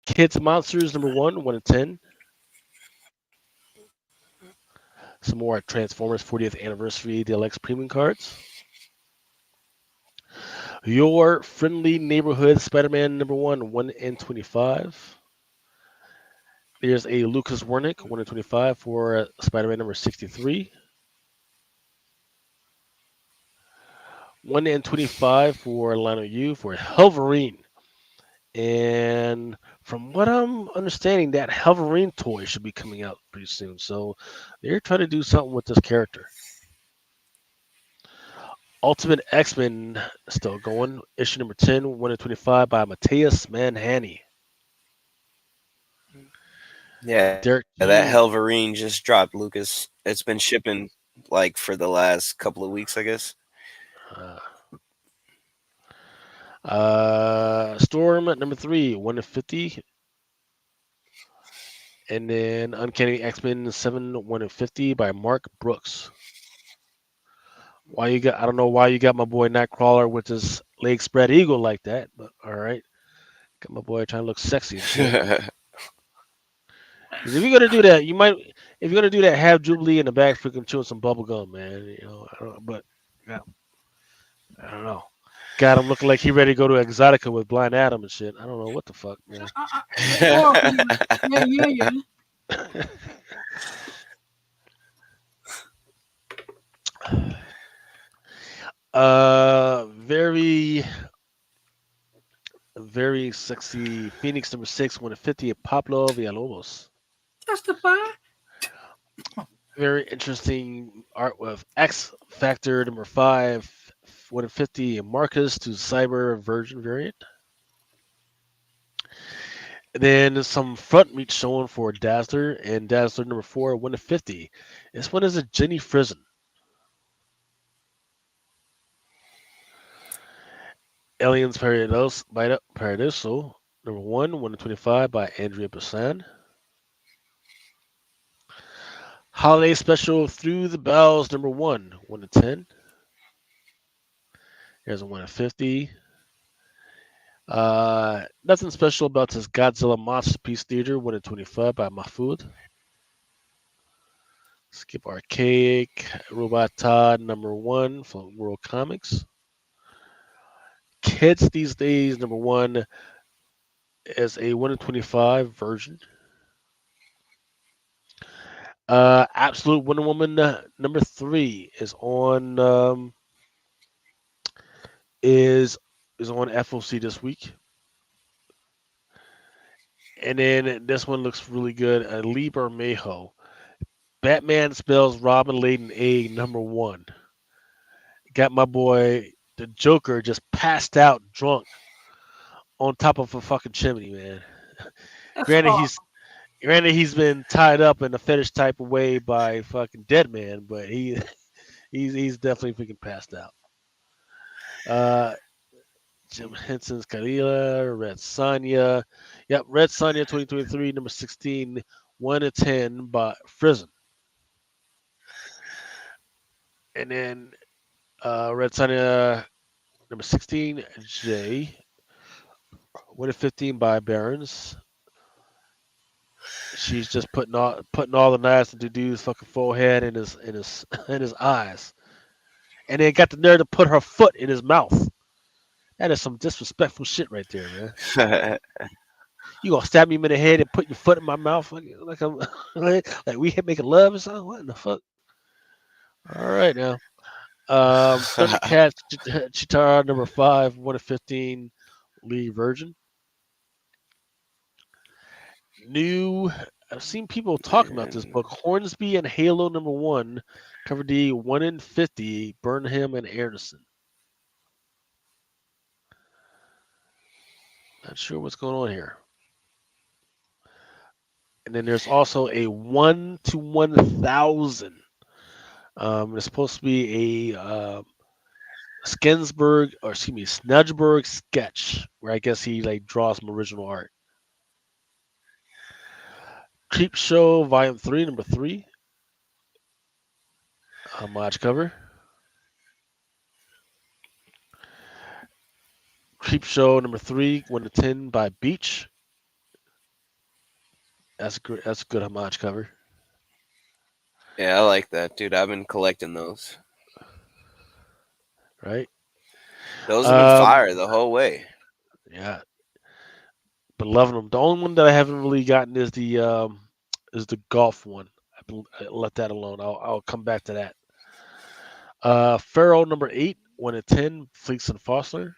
Kids Monsters number 1 of 10. Some more Transformers 40th Anniversary Deluxe Premium cards. Your Friendly Neighborhood Spider-Man number 1 in 25. There's a Lucas Wernick 1 in 25 for Spider-Man number 63. 1 in 25 for Lionel Yu for Wolverine. And from what I'm understanding, that Wolverine toy should be coming out pretty soon. So they're trying to do something with this character. Ultimate X-Men still going. Issue number 10, 1 in 25 by Matthias Manhanni. Yeah, Derek that G. Helverine just dropped, Lucas. It's been shipping like for the last couple of weeks, I guess. Storm at number 3, 1 in 50. And then Uncanny X-Men 7, 1 in 50 by Mark Brooks. I don't know why you got my boy Nightcrawler with his leg spread eagle like that, but all right. Got my boy trying to look sexy and shit. 'Cause if you're gonna do that, if you're gonna do that, have Jubilee in the back freaking chewing some bubble gum, man. You know, yeah, I don't know. Got him looking like he ready to go to Exotica with Blind Adam and shit. I don't know what the fuck, man. Yeah. Very, very sexy Phoenix number 6, 1 in 50 at Pablo Villalobos. Testify. Very interesting art with X Factor number 5, 1 in 50 Marcus to Cyber Version variant. And then some front meat showing for Dazzler and Dazzler number 4, 1 in 50. This one is a Jenny Frison. Aliens Paradiso number 1 in 25 by Andrea Bassan. Holiday Special Through the Bells number 1 in 10. Here's a 1 in 50. Nothing special about this Godzilla Masterpiece Theater 1 in 25 by Mahfoud. Skip Archaic Robot Todd number 1 from World Comics. Kids These Days number 1 is a 1 in 25 version. Absolute Wonder Woman number 3 is on is on FOC this week. And then this one looks really good. Lieber Mayho. Batman spells Robin Layden A #1. Got my boy the Joker just passed out drunk on top of a fucking chimney, man. That's Granted, awesome. he's been tied up in a fetish type of way by fucking dead man, but he's definitely freaking passed out. Uh, Jim Henson's Kalila, Red Sonja. Yep, Red Sonja 2023, number 16, 1 to 10 by Frizen. And then Red Sonja number 16, J. 1 to 15 by Barons. She's just putting all the knives into dude's fucking forehead and his in his eyes. And then got the nerve to put her foot in his mouth. That is some disrespectful shit right there, man. You gonna stab me in the head and put your foot in my mouth like I'm like we making love or something? What in the fuck? All right now. Thundercats Chitara number 5, 1 to 15, Lee Virgin. New I've seen people talking about this book. Hornsby and Halo #1, cover D 1 in 50, Burnham and Anderson. Not sure what's going on here. And then there's also a 1 to 1,000. It's supposed to be a Snudgeberg sketch where I guess he like draws some original art. Creep Show Volume 3, number 3. Homage cover. Creep Show number 3, 1 to 10 by Beach. That's a good homage cover. Yeah, I like that, dude. I've been collecting those. Right? Those have been fire the whole way. Yeah. But loving them. The only one that I haven't really gotten is the golf one. I let that alone. I'll come back to that. Pharaoh number 8, 1 to 10, Fleeks and Fossler.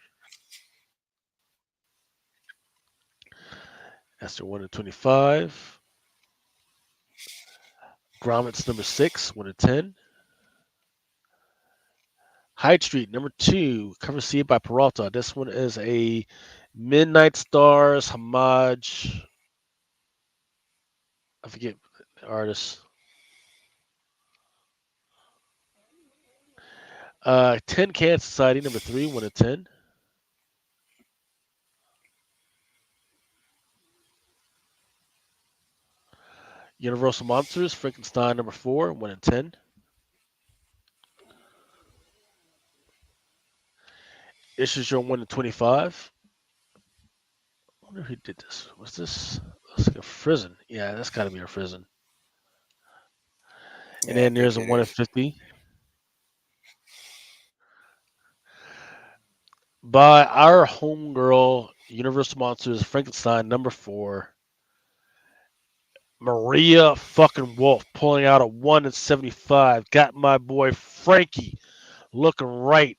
Esther 1 to 25. Grommets number 6, 1 to 10. Hyde Street number 2, cover C by Peralta. This one is a Midnight Stars homage. I forget the artist. 10 Can Society number 3, 1 to 10. Universal Monsters, Frankenstein number 4, 1 to 10. Issues your 1 to 25. I wonder who did this. Was this? Looks like a Frizen. Yeah, that's got to be a Frizen. And Yeah, I then think there's a it 1 to is. 50 by our homegirl, Universal Monsters, Frankenstein number 4. Maria fucking Wolf pulling out a 1 in 75. Got my boy Frankie looking right.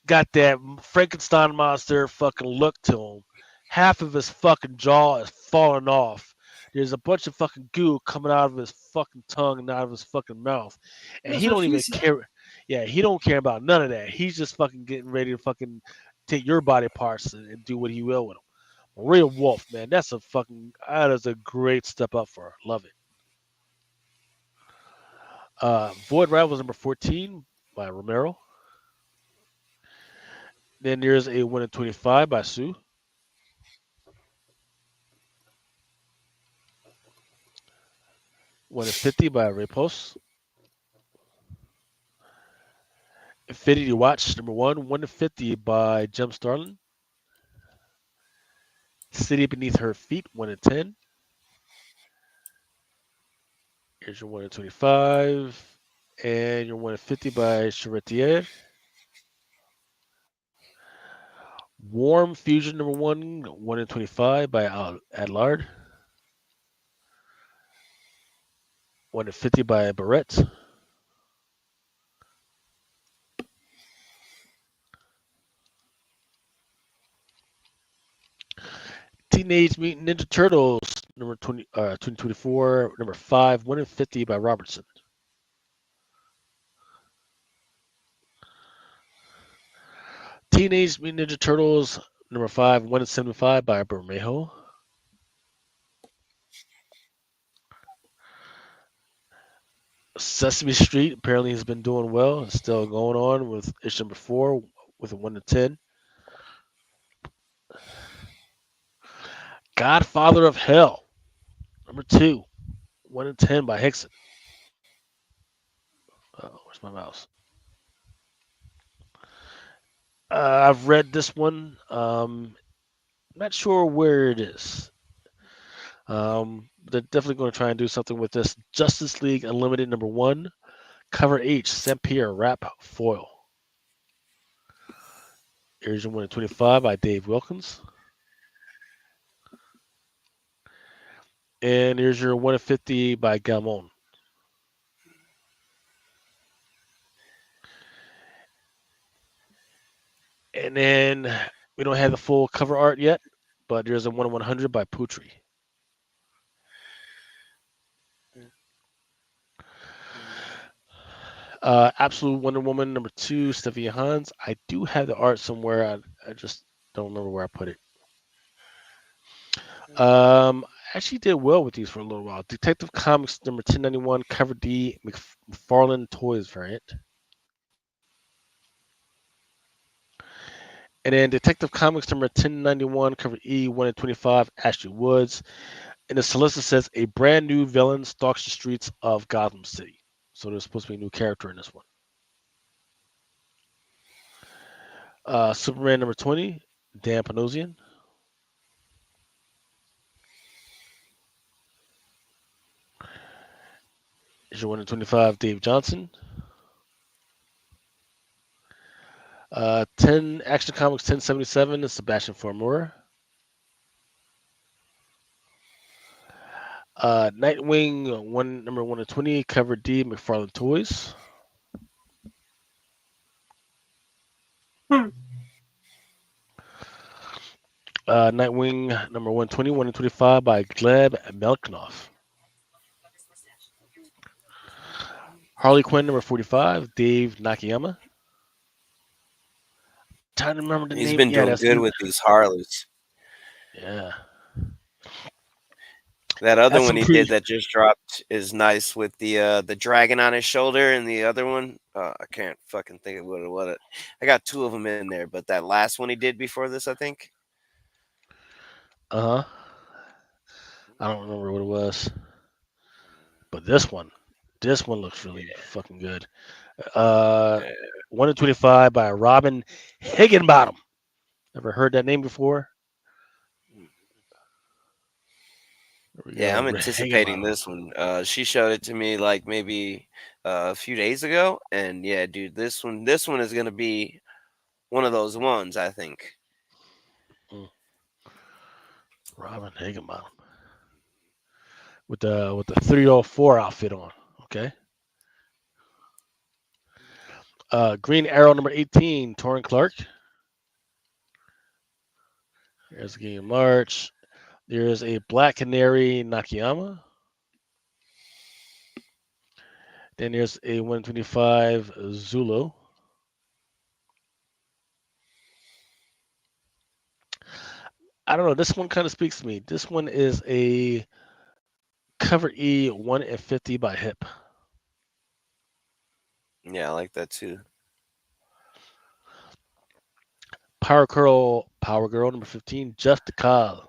Got that Frankenstein monster fucking look to him. Half of his fucking jaw is falling off. There's a bunch of fucking goo coming out of his fucking tongue and out of his fucking mouth. And That's he what don't she even said. care. Yeah, he don't care about none of that. He's just fucking getting ready to fucking take your body parts and do what he will with them. Maria Wolf, man, that is a great step up for her. Love it. Void Rivals number 14 by Romero. Then there's a 1 in 25 by Sue. 1 in 50 by Repos. Infinity Watch number 1, 1 in 50 by Jem Starlin. City Beneath Her Feet, 1 in 10. Here's your 1 in 25. And your 1 in 50 by Charretier. Warm Fusion number 1, 1 in 25 by Adlard. 1 in 50 by Barrett. Teenage Mutant Ninja Turtles number 2024, number 5, 150 by Robertson. Teenage Mutant Ninja Turtles number 5, 175 by Bermejo. Sesame Street apparently has been doing well. It's still going on with issue number 4 with a 1 to 10. Godfather of Hell number 2, 1 to 10 by Hickson. Oh, where's my mouse? I've read this one. Not sure where it is. They're definitely going to try and do something with this. Justice League Unlimited number 1, cover H, Saint Pierre wrap foil. Here's your 1 to 25 by Dave Wilkins. And here's your 1 to 50 by Gamon. And then we don't have the full cover art yet, but there's a 1 to 100 by Putri. Absolute Wonder Woman number 2, Stephanie Hans. I do have the art somewhere. I just don't remember where I put it. Actually did well with these for a little while. Detective Comics number 1091, cover D, McFarlane Toys variant. And then Detective Comics number 1091, cover E, 1 in 25, Ashley Woods. And the solicit says a brand new villain stalks the streets of Gotham City. So there's supposed to be a new character in this one. Superman number 20, Dan Panosian. Issue 1 in 25, Dave Johnson. 10 Action Comics 1077 is Sebastian Formura. Nightwing number 1 to 20, cover D, McFarlane Toys. Nightwing number 120, 1 to 25 by Gleb Melknoff. Harley Quinn number 45, Dave Nakayama. Trying to remember the He's name. been Yeah, doing that's good with these Harleys. Yeah. That other That's one some he pretty. did that just dropped is nice with the dragon on his shoulder, and the other one I can't fucking think of what it. I got 2 of them in there, but that last one he did before this, I think. I don't remember what it was, but this one looks really fucking good. Yeah. 1 to 25 by Robin Higginbottom. Never heard that name before. There we Yeah, go. I'm anticipating Higginbottom. this one. She showed it to me like maybe a few days ago, and yeah, dude, this one is gonna be one of those ones, I think. Robin Higginbottom with the 304 outfit on. Okay. Green Arrow number 18, Torrin Clark. There's the game March. There's a Black Canary Nakayama. Then there's a 125 Zulu. I don't know. This one kind of speaks to me. This one is a cover E 1 in 50 by Hip. Yeah, I like that too. Power Girl number 15, Jeff DeCal.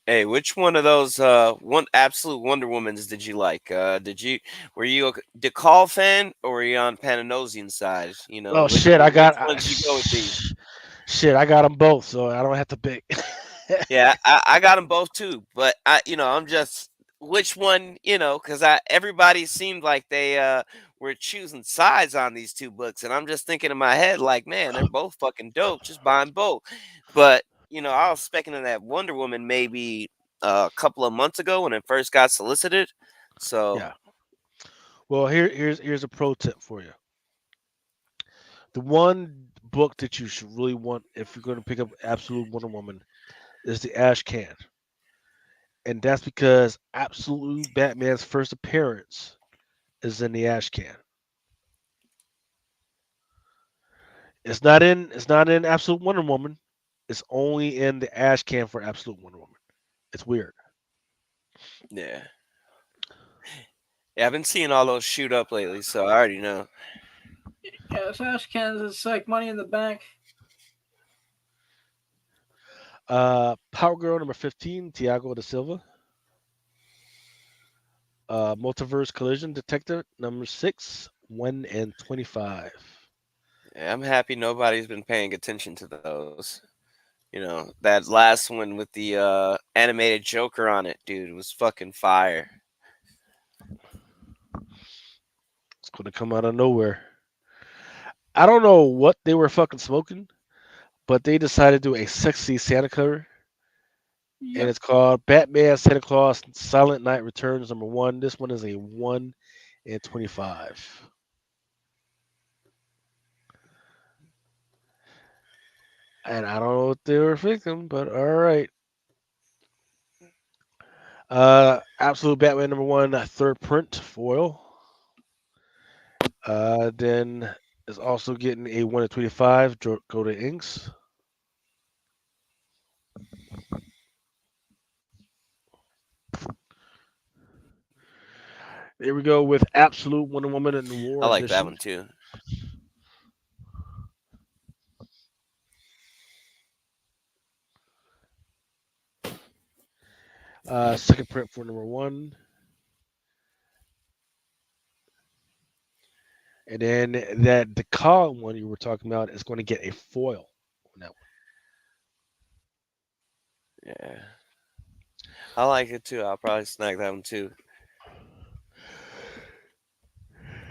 Hey, which one of those one absolute Wonder Womans did you like? Were you a DeCall fan or were you on Pananosian side? You know, Oh shit! I got which one did you go with these? shit. I got them both, so I don't have to pick. Yeah, I got them both too, but I'm just which one, because everybody seemed like they were choosing sides on these 2 books, and I'm just thinking in my head like, man, they're both fucking dope. Just buy them both. But I was speculating that Wonder Woman maybe a couple of months ago when it first got solicited. So Yeah. Well, here's a pro tip for you. The one book that you should really want if you're going to pick up Absolute Wonder Woman is the ash can, and that's because Absolute Batman's first appearance is in the ash can. It's not in Absolute Wonder Woman. It's only in the ash can for Absolute Wonder Woman. It's weird. Yeah. Yeah, I've been seeing all those shoot up lately, so I already know. Yeah, Sash cans is like Money in the Bank. Power Girl number 15, Tiago da Silva. Multiverse Collision Detector number 6, 1 and 25. Yeah, I'm happy nobody's been paying attention to those. You know, that last one with the animated Joker on it, dude, was fucking fire. It's gonna come out of nowhere. I don't know what they were fucking smoking, but they decided to do a sexy Santa cover, and Yep. it's called Batman Santa Claus Silent Night Returns number 1. This one is a 1 and 25. And I don't know what they were thinking, but all right. Absolute Batman number 1, third print foil. Then is also getting a 1 and 25. Go to Inks. There we go with Absolute Wonder Woman and the War I like that Edition. one too. Second print for number 1. And then that Decal one you were talking about is going to get a foil on that one. Yeah. I like it too. I'll probably snag that one too.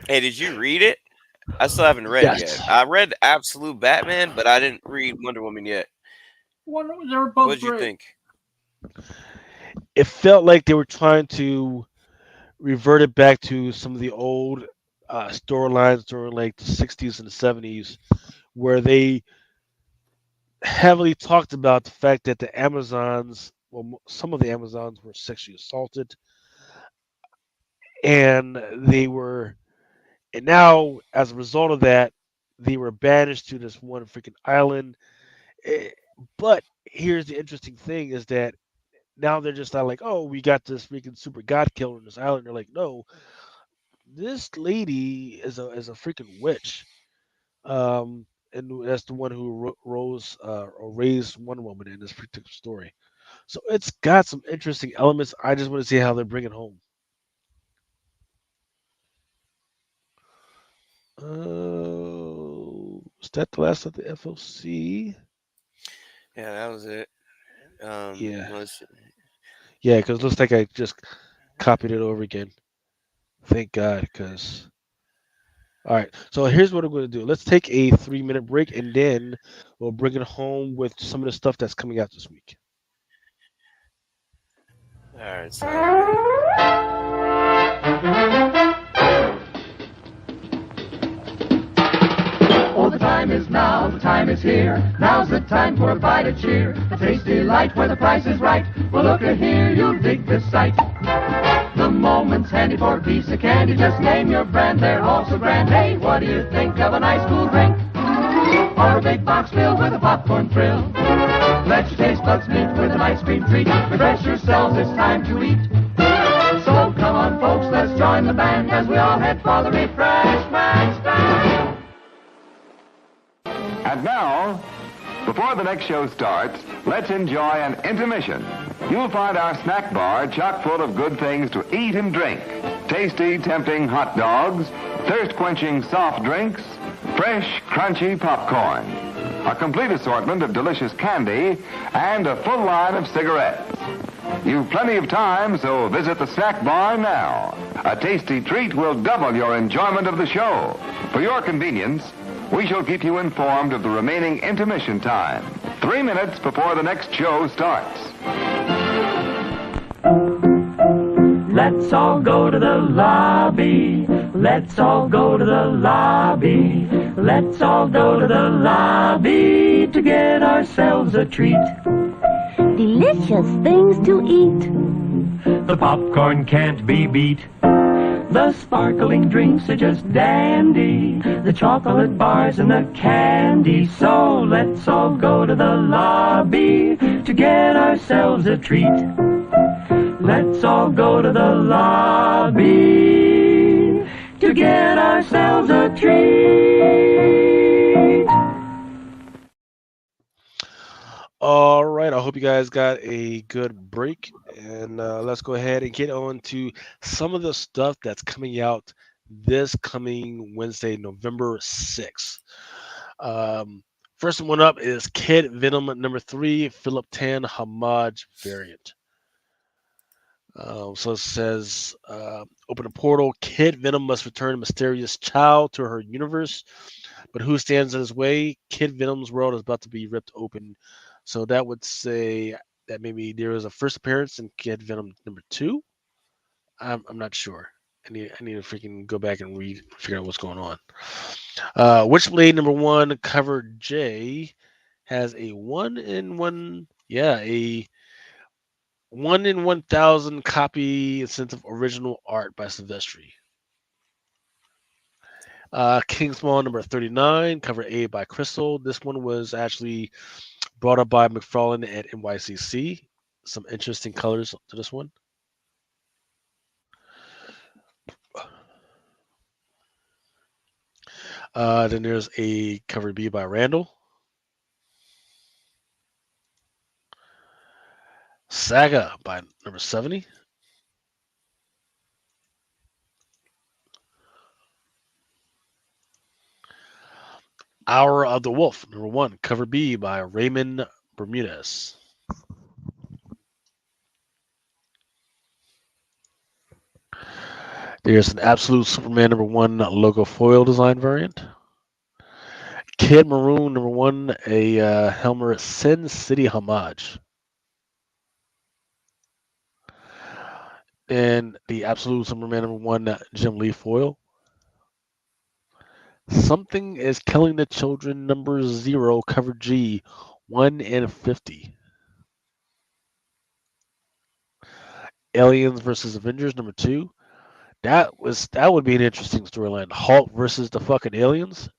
Hey, did you read it? I still haven't read it Yes. yet. I read Absolute Batman, but I didn't read Wonder Woman yet. They were both What did you great. think? It felt like they were trying to revert it back to some of the old storylines during like the 60s and the 70s, where they heavily talked about the fact that the Amazons, well, some of the Amazons were sexually assaulted, and and now as a result of that, they were banished to this one freaking island. Eh, But here's the interesting thing: is that now they're just not like, oh, we got this freaking super god killer on this island. They're like, no, this lady is a freaking witch. And that's the one who rose or raised Wonder Woman in this particular story. So it's got some interesting elements. I just want to see how they bring it home. Is that the last of the FOC? Yeah, that was it. Yeah. Let's see. Yeah, because it looks like I just copied it over again. Thank God, because. All right, so here's what I'm going to do. Let's take a 3-minute break, and then we'll bring it home with some of the stuff that's coming out this week. All right, sounds Oh, the time is now, the time is here. Now's the time for a bite of cheer. A tasty light where the price is right. Well, look a here, you'll dig this sight. The moment's handy for a piece of candy. Just name your brand, they're all so grand. Hey, what do you think of a nice cool drink? Or a big box filled with a popcorn thrill? Let your taste buds meet with an ice cream treat. Refresh yourselves, it's time to eat. So come on, folks, let's join the band as we all head for the refreshment stand. And now, before the next show starts, let's enjoy an intermission. You'll find our snack bar chock full of good things to eat and drink. Tasty, tempting hot dogs, thirst-quenching soft drinks, fresh, crunchy popcorn, a complete assortment of delicious candy, and a full line of cigarettes. You've plenty of time, so visit the snack bar now. A tasty treat will double your enjoyment of the show. For your convenience, we shall keep you informed of the remaining intermission time, 3 minutes before the next show starts. Let's all go to the lobby. Let's all go to the lobby. Let's all go to the lobby to get ourselves a treat. The delicious things to eat. The popcorn can't be beat. The sparkling drinks are just dandy. The chocolate bars and the candy. So let's all go to the lobby to get ourselves a treat. Let's all go to the lobby to get ourselves a treat. All right. I hope you guys got a good break. And let's go ahead and get on to some of the stuff that's coming out this coming Wednesday, November 6th. First one up is Kid Venom #3, Philip Tan Homage variant. So it says, open a portal. Kid Venom must return a mysterious child to her universe. But who stands in his way? Kid Venom's world is about to be ripped open. So that would say that maybe there is a first appearance in Kid Venom #2. I'm not sure. I need to freaking go back and figure out what's going on. Witchblade #1 cover J has a 1 in 1,000 copy incentive original art by Silvestri. Kingspawn #39 cover A by Crystal. This one was actually brought up by McFarlane at NYCC. Some interesting colors to this one. Then there's a cover B by Randall. Saga by #70. Hour of the Wolf #1 cover B by Raymond Bermudez. There's an Absolute Superman #1 logo foil design variant. Kid Maroon #1, a Helmer Sin City homage. And the Absolute Superman #1 Jim Lee foil. Something is Killing the Children #0 cover G 1 in 50. Aliens versus Avengers #2. That would be an interesting storyline. Hulk versus the fucking aliens.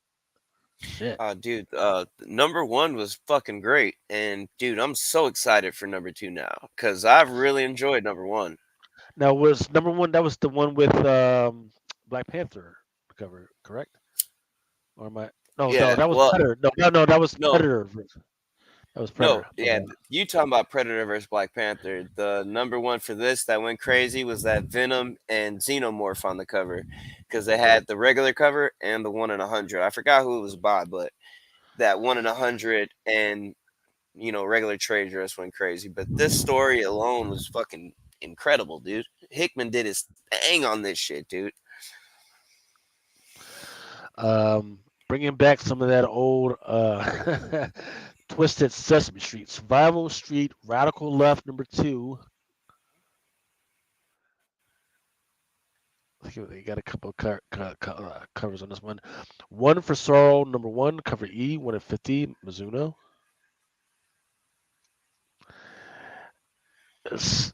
Shit. Dude, #1 was fucking great, and dude, I'm so excited for #2 now because I've really enjoyed #1. Now was #1 that was the one with Black Panther cover, correct? Or am I? No, Yeah, that was well, Predator. No, that was no, Predator. That was Predator. no, yeah, you talking about Predator versus Black Panther? The #1 for this that went crazy was that Venom and Xenomorph on the cover because they had the regular cover and the 1 in 100. I forgot who it was by, but that 1 in 100 and regular trade dress went crazy. But this story alone was fucking incredible, dude. Hickman did his thing on this shit, dude. Bringing back some of that old Twisted Sesame Street, Survival Street, Radical Left #2. They got a couple of covers on this one. One for Sorrow #1 cover E 1 in 50 Mizuno. This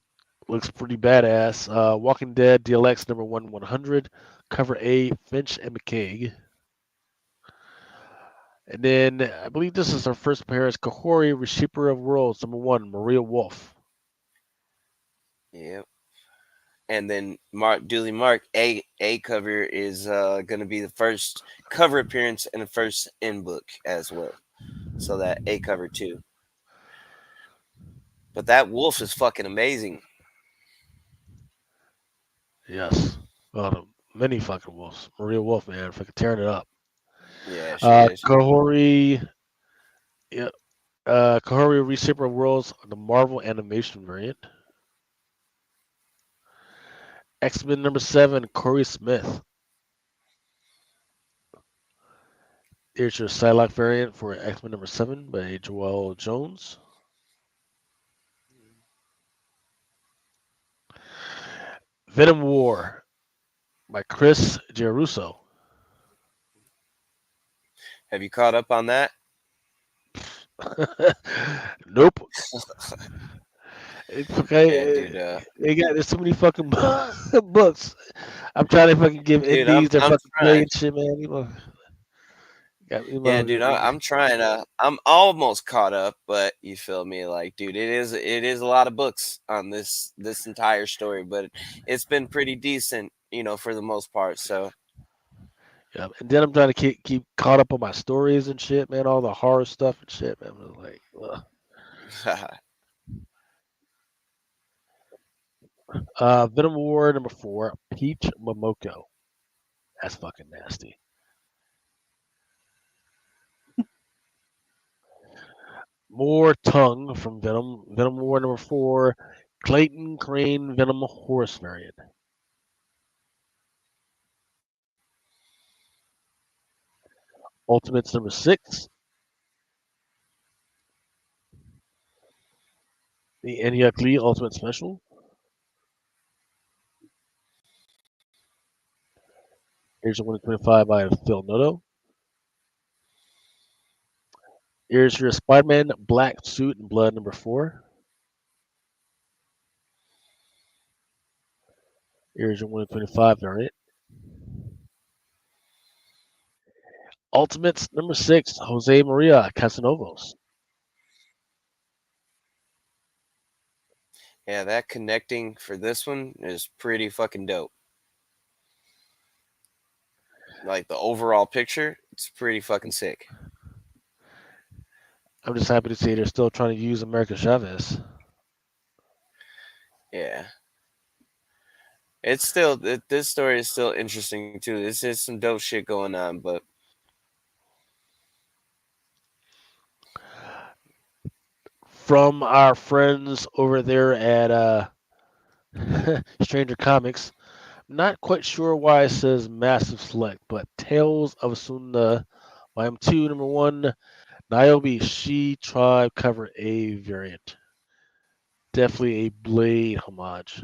looks pretty badass. Walking Dead DLX #1 100 cover A Finch and McCaig. And then I believe this is our first appearance. Kahori, Reshaper of Worlds #1 Maria Wolf. Yep. And then duly marked A cover is going to be the first cover appearance and the first in book as well. So that A cover too. But that wolf is fucking amazing. Yes. Many fucking wolves. Maria Wolf, man, fucking tearing it up. Yeah, she is. Kahori. Yeah. Kahori, Reshaper of Worlds, the Marvel animation variant. X-Men #7, Corey Smith. Here's your Psylocke variant for X-Men #7 by Joel Jones. Venom War by Chris Giarrusso. Have you caught up on that? Nope. It's Yeah, okay. dude. There's too many fucking books. I'm trying to fucking give Dude, indies their I'm fucking play trying. and shit, man. You Yeah, dude, motherfuckers. I'm trying to. I'm almost caught up, but you feel me? Like, dude, it is a lot of books on this entire story, but it's been pretty decent, for the most part. So Yeah, and then I'm trying to keep caught up on my stories and shit, man. All the horror stuff and shit, man. I'm like, ugh. Venom War #4, Peach Momoko. That's fucking nasty. More tongue from Venom. Venom War #4, Clayton Crane Venom Horse variant. Ultimates #6, the Eniac Lee Ultimate Special. Here's your 125 by Phil Noto. Here's your Spider-Man Black Suit and Blood #4. Here's your 125 variant. Ultimates #6, Jose Maria Casanovos. yeah, that connecting for this one is pretty fucking dope. Like the overall picture, it's pretty fucking sick. I'm just happy to see they're still trying to use America Chavez. Yeah. It's still this story is still interesting too. This is some dope shit going on, but From our friends over there at Stranger Comics, not quite sure why it says Massive Select, but Tales of Sunda Volume 2, #1, Niobe She Tribe Cover A variant. Definitely a Blade homage.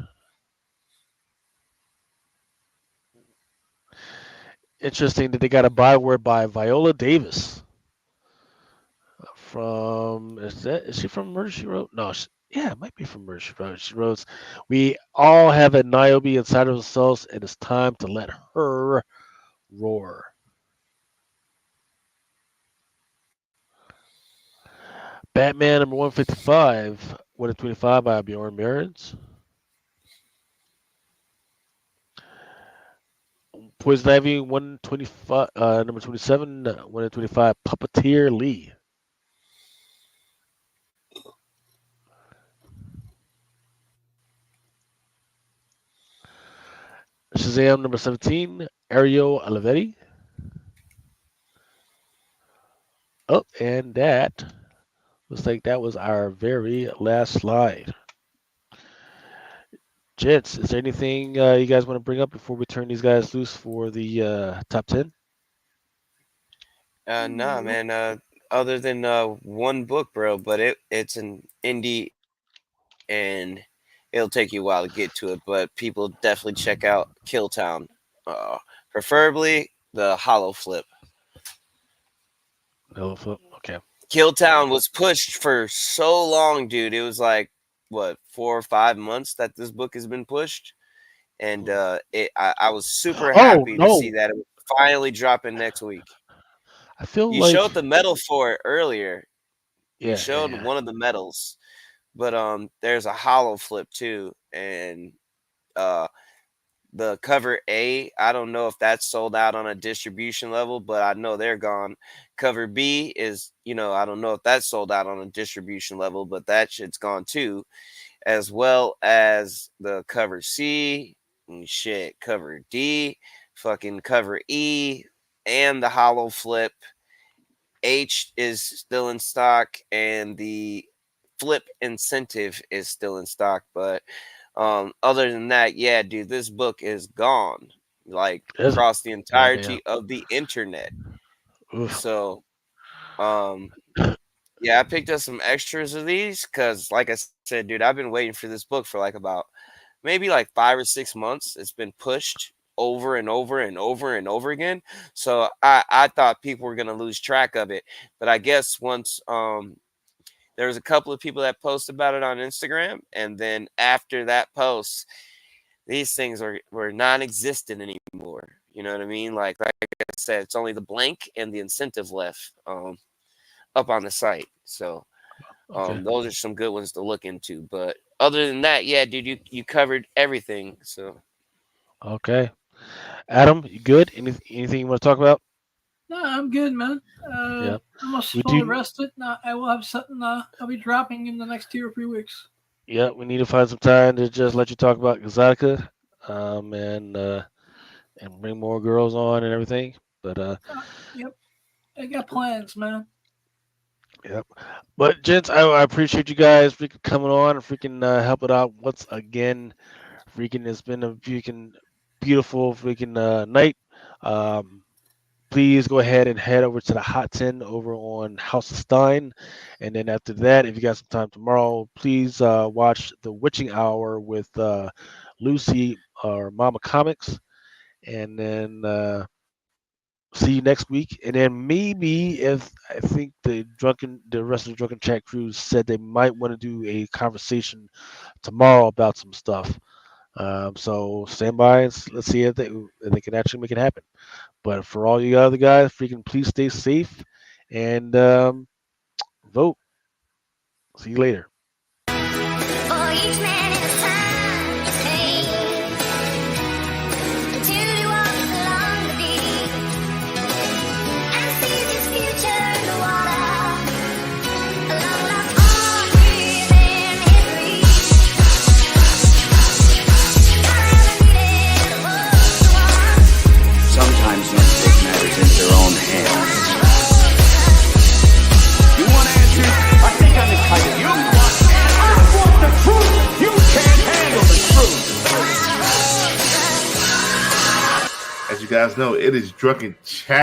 Interesting that they got a byword by Viola Davis. Is she from Murder She Wrote? No, yeah, it might be from Murder She Wrote. She wrote, "We all have a Niobe inside of ourselves, and it's time to let her roar." Batman #155, 125 by Bjorn Merens. Poison Ivy 125, #27, 125, Puppeteer Lee. Shazam #17, Ariel Olivetti. Oh, and that looks like that was our very last slide. Gents, is there anything you guys want to bring up before we turn these guys loose for the top 10? nah, man. Other than one book, bro, but it's an indie and it'll take you a while to get to it. But people definitely check out Killtown, preferably the Hollow Flip. No, okay. Killtown was pushed for so long, dude. It was like what 4 or 5 months that this book has been pushed, and I was super Oh happy to see no, that it was finally dropping next week. I feel You like showed the medal for it earlier. You yeah, showed yeah. one of the medals, but there's a hollow flip too, and uh, the cover A, I don't know if that's sold out on a distribution level, but I know they're gone. Cover B is, I don't know if that's sold out on a distribution level, but that shit's gone too, as well as the cover C, and shit, cover D, fucking cover E, and the hollow flip. H is still in stock, and the flip incentive is still in stock. But other than that, yeah, dude, this book is gone, like Is it? across the Goddamn. entirety of the internet. Oof. So, um, yeah, I picked up some extras of these because, like I said, dude, I've been waiting for this book for like about maybe like 5 or 6 months. It's been pushed over and over and over and over again. So I thought people were gonna lose track of it, but I guess once there was a couple of people that posted about it on Instagram, and then after that post, these things were non-existent anymore. You know what I mean? Like I said, it's only the blank and the incentive left up on the site. So those are some good ones to look into. But other than that, yeah, dude, you covered everything. So Okay. Adam, you good? Anything you want to talk about? No, I'm good, man. Yeah. I'm almost We fully do- rested. I will have something I'll be dropping in the next 2 or 3 weeks. Yeah, we need to find some time to just let you talk about Exotica, and bring more girls on and everything. But Yep. I got plans, man. yep. But gents, I appreciate you guys freaking coming on and freaking helping out once again. Freaking, it's been a freaking beautiful freaking night. Please go ahead and head over to the Hot 10 over on House of Stein. And then after that, if you got some time tomorrow, please watch The Witching Hour with Lucy or Mama Comics. And then see you next week. And then maybe if I think the rest of the Drunken Chat crew said they might want to do a conversation tomorrow about some stuff. So stand by and let's see if they can actually make it happen. But for all you other guys, freaking please stay safe and vote. See you later. For each man in his time to take, until he walks along the beach and sees his future in the water, along the arm within his reach. Gotta needed the world to want. Sometimes men take matters into their own hands. You want answers? I think I'm the kind of you want answers. I want the truth. You can't handle the truth. As you guys know, it is Drunken Chat.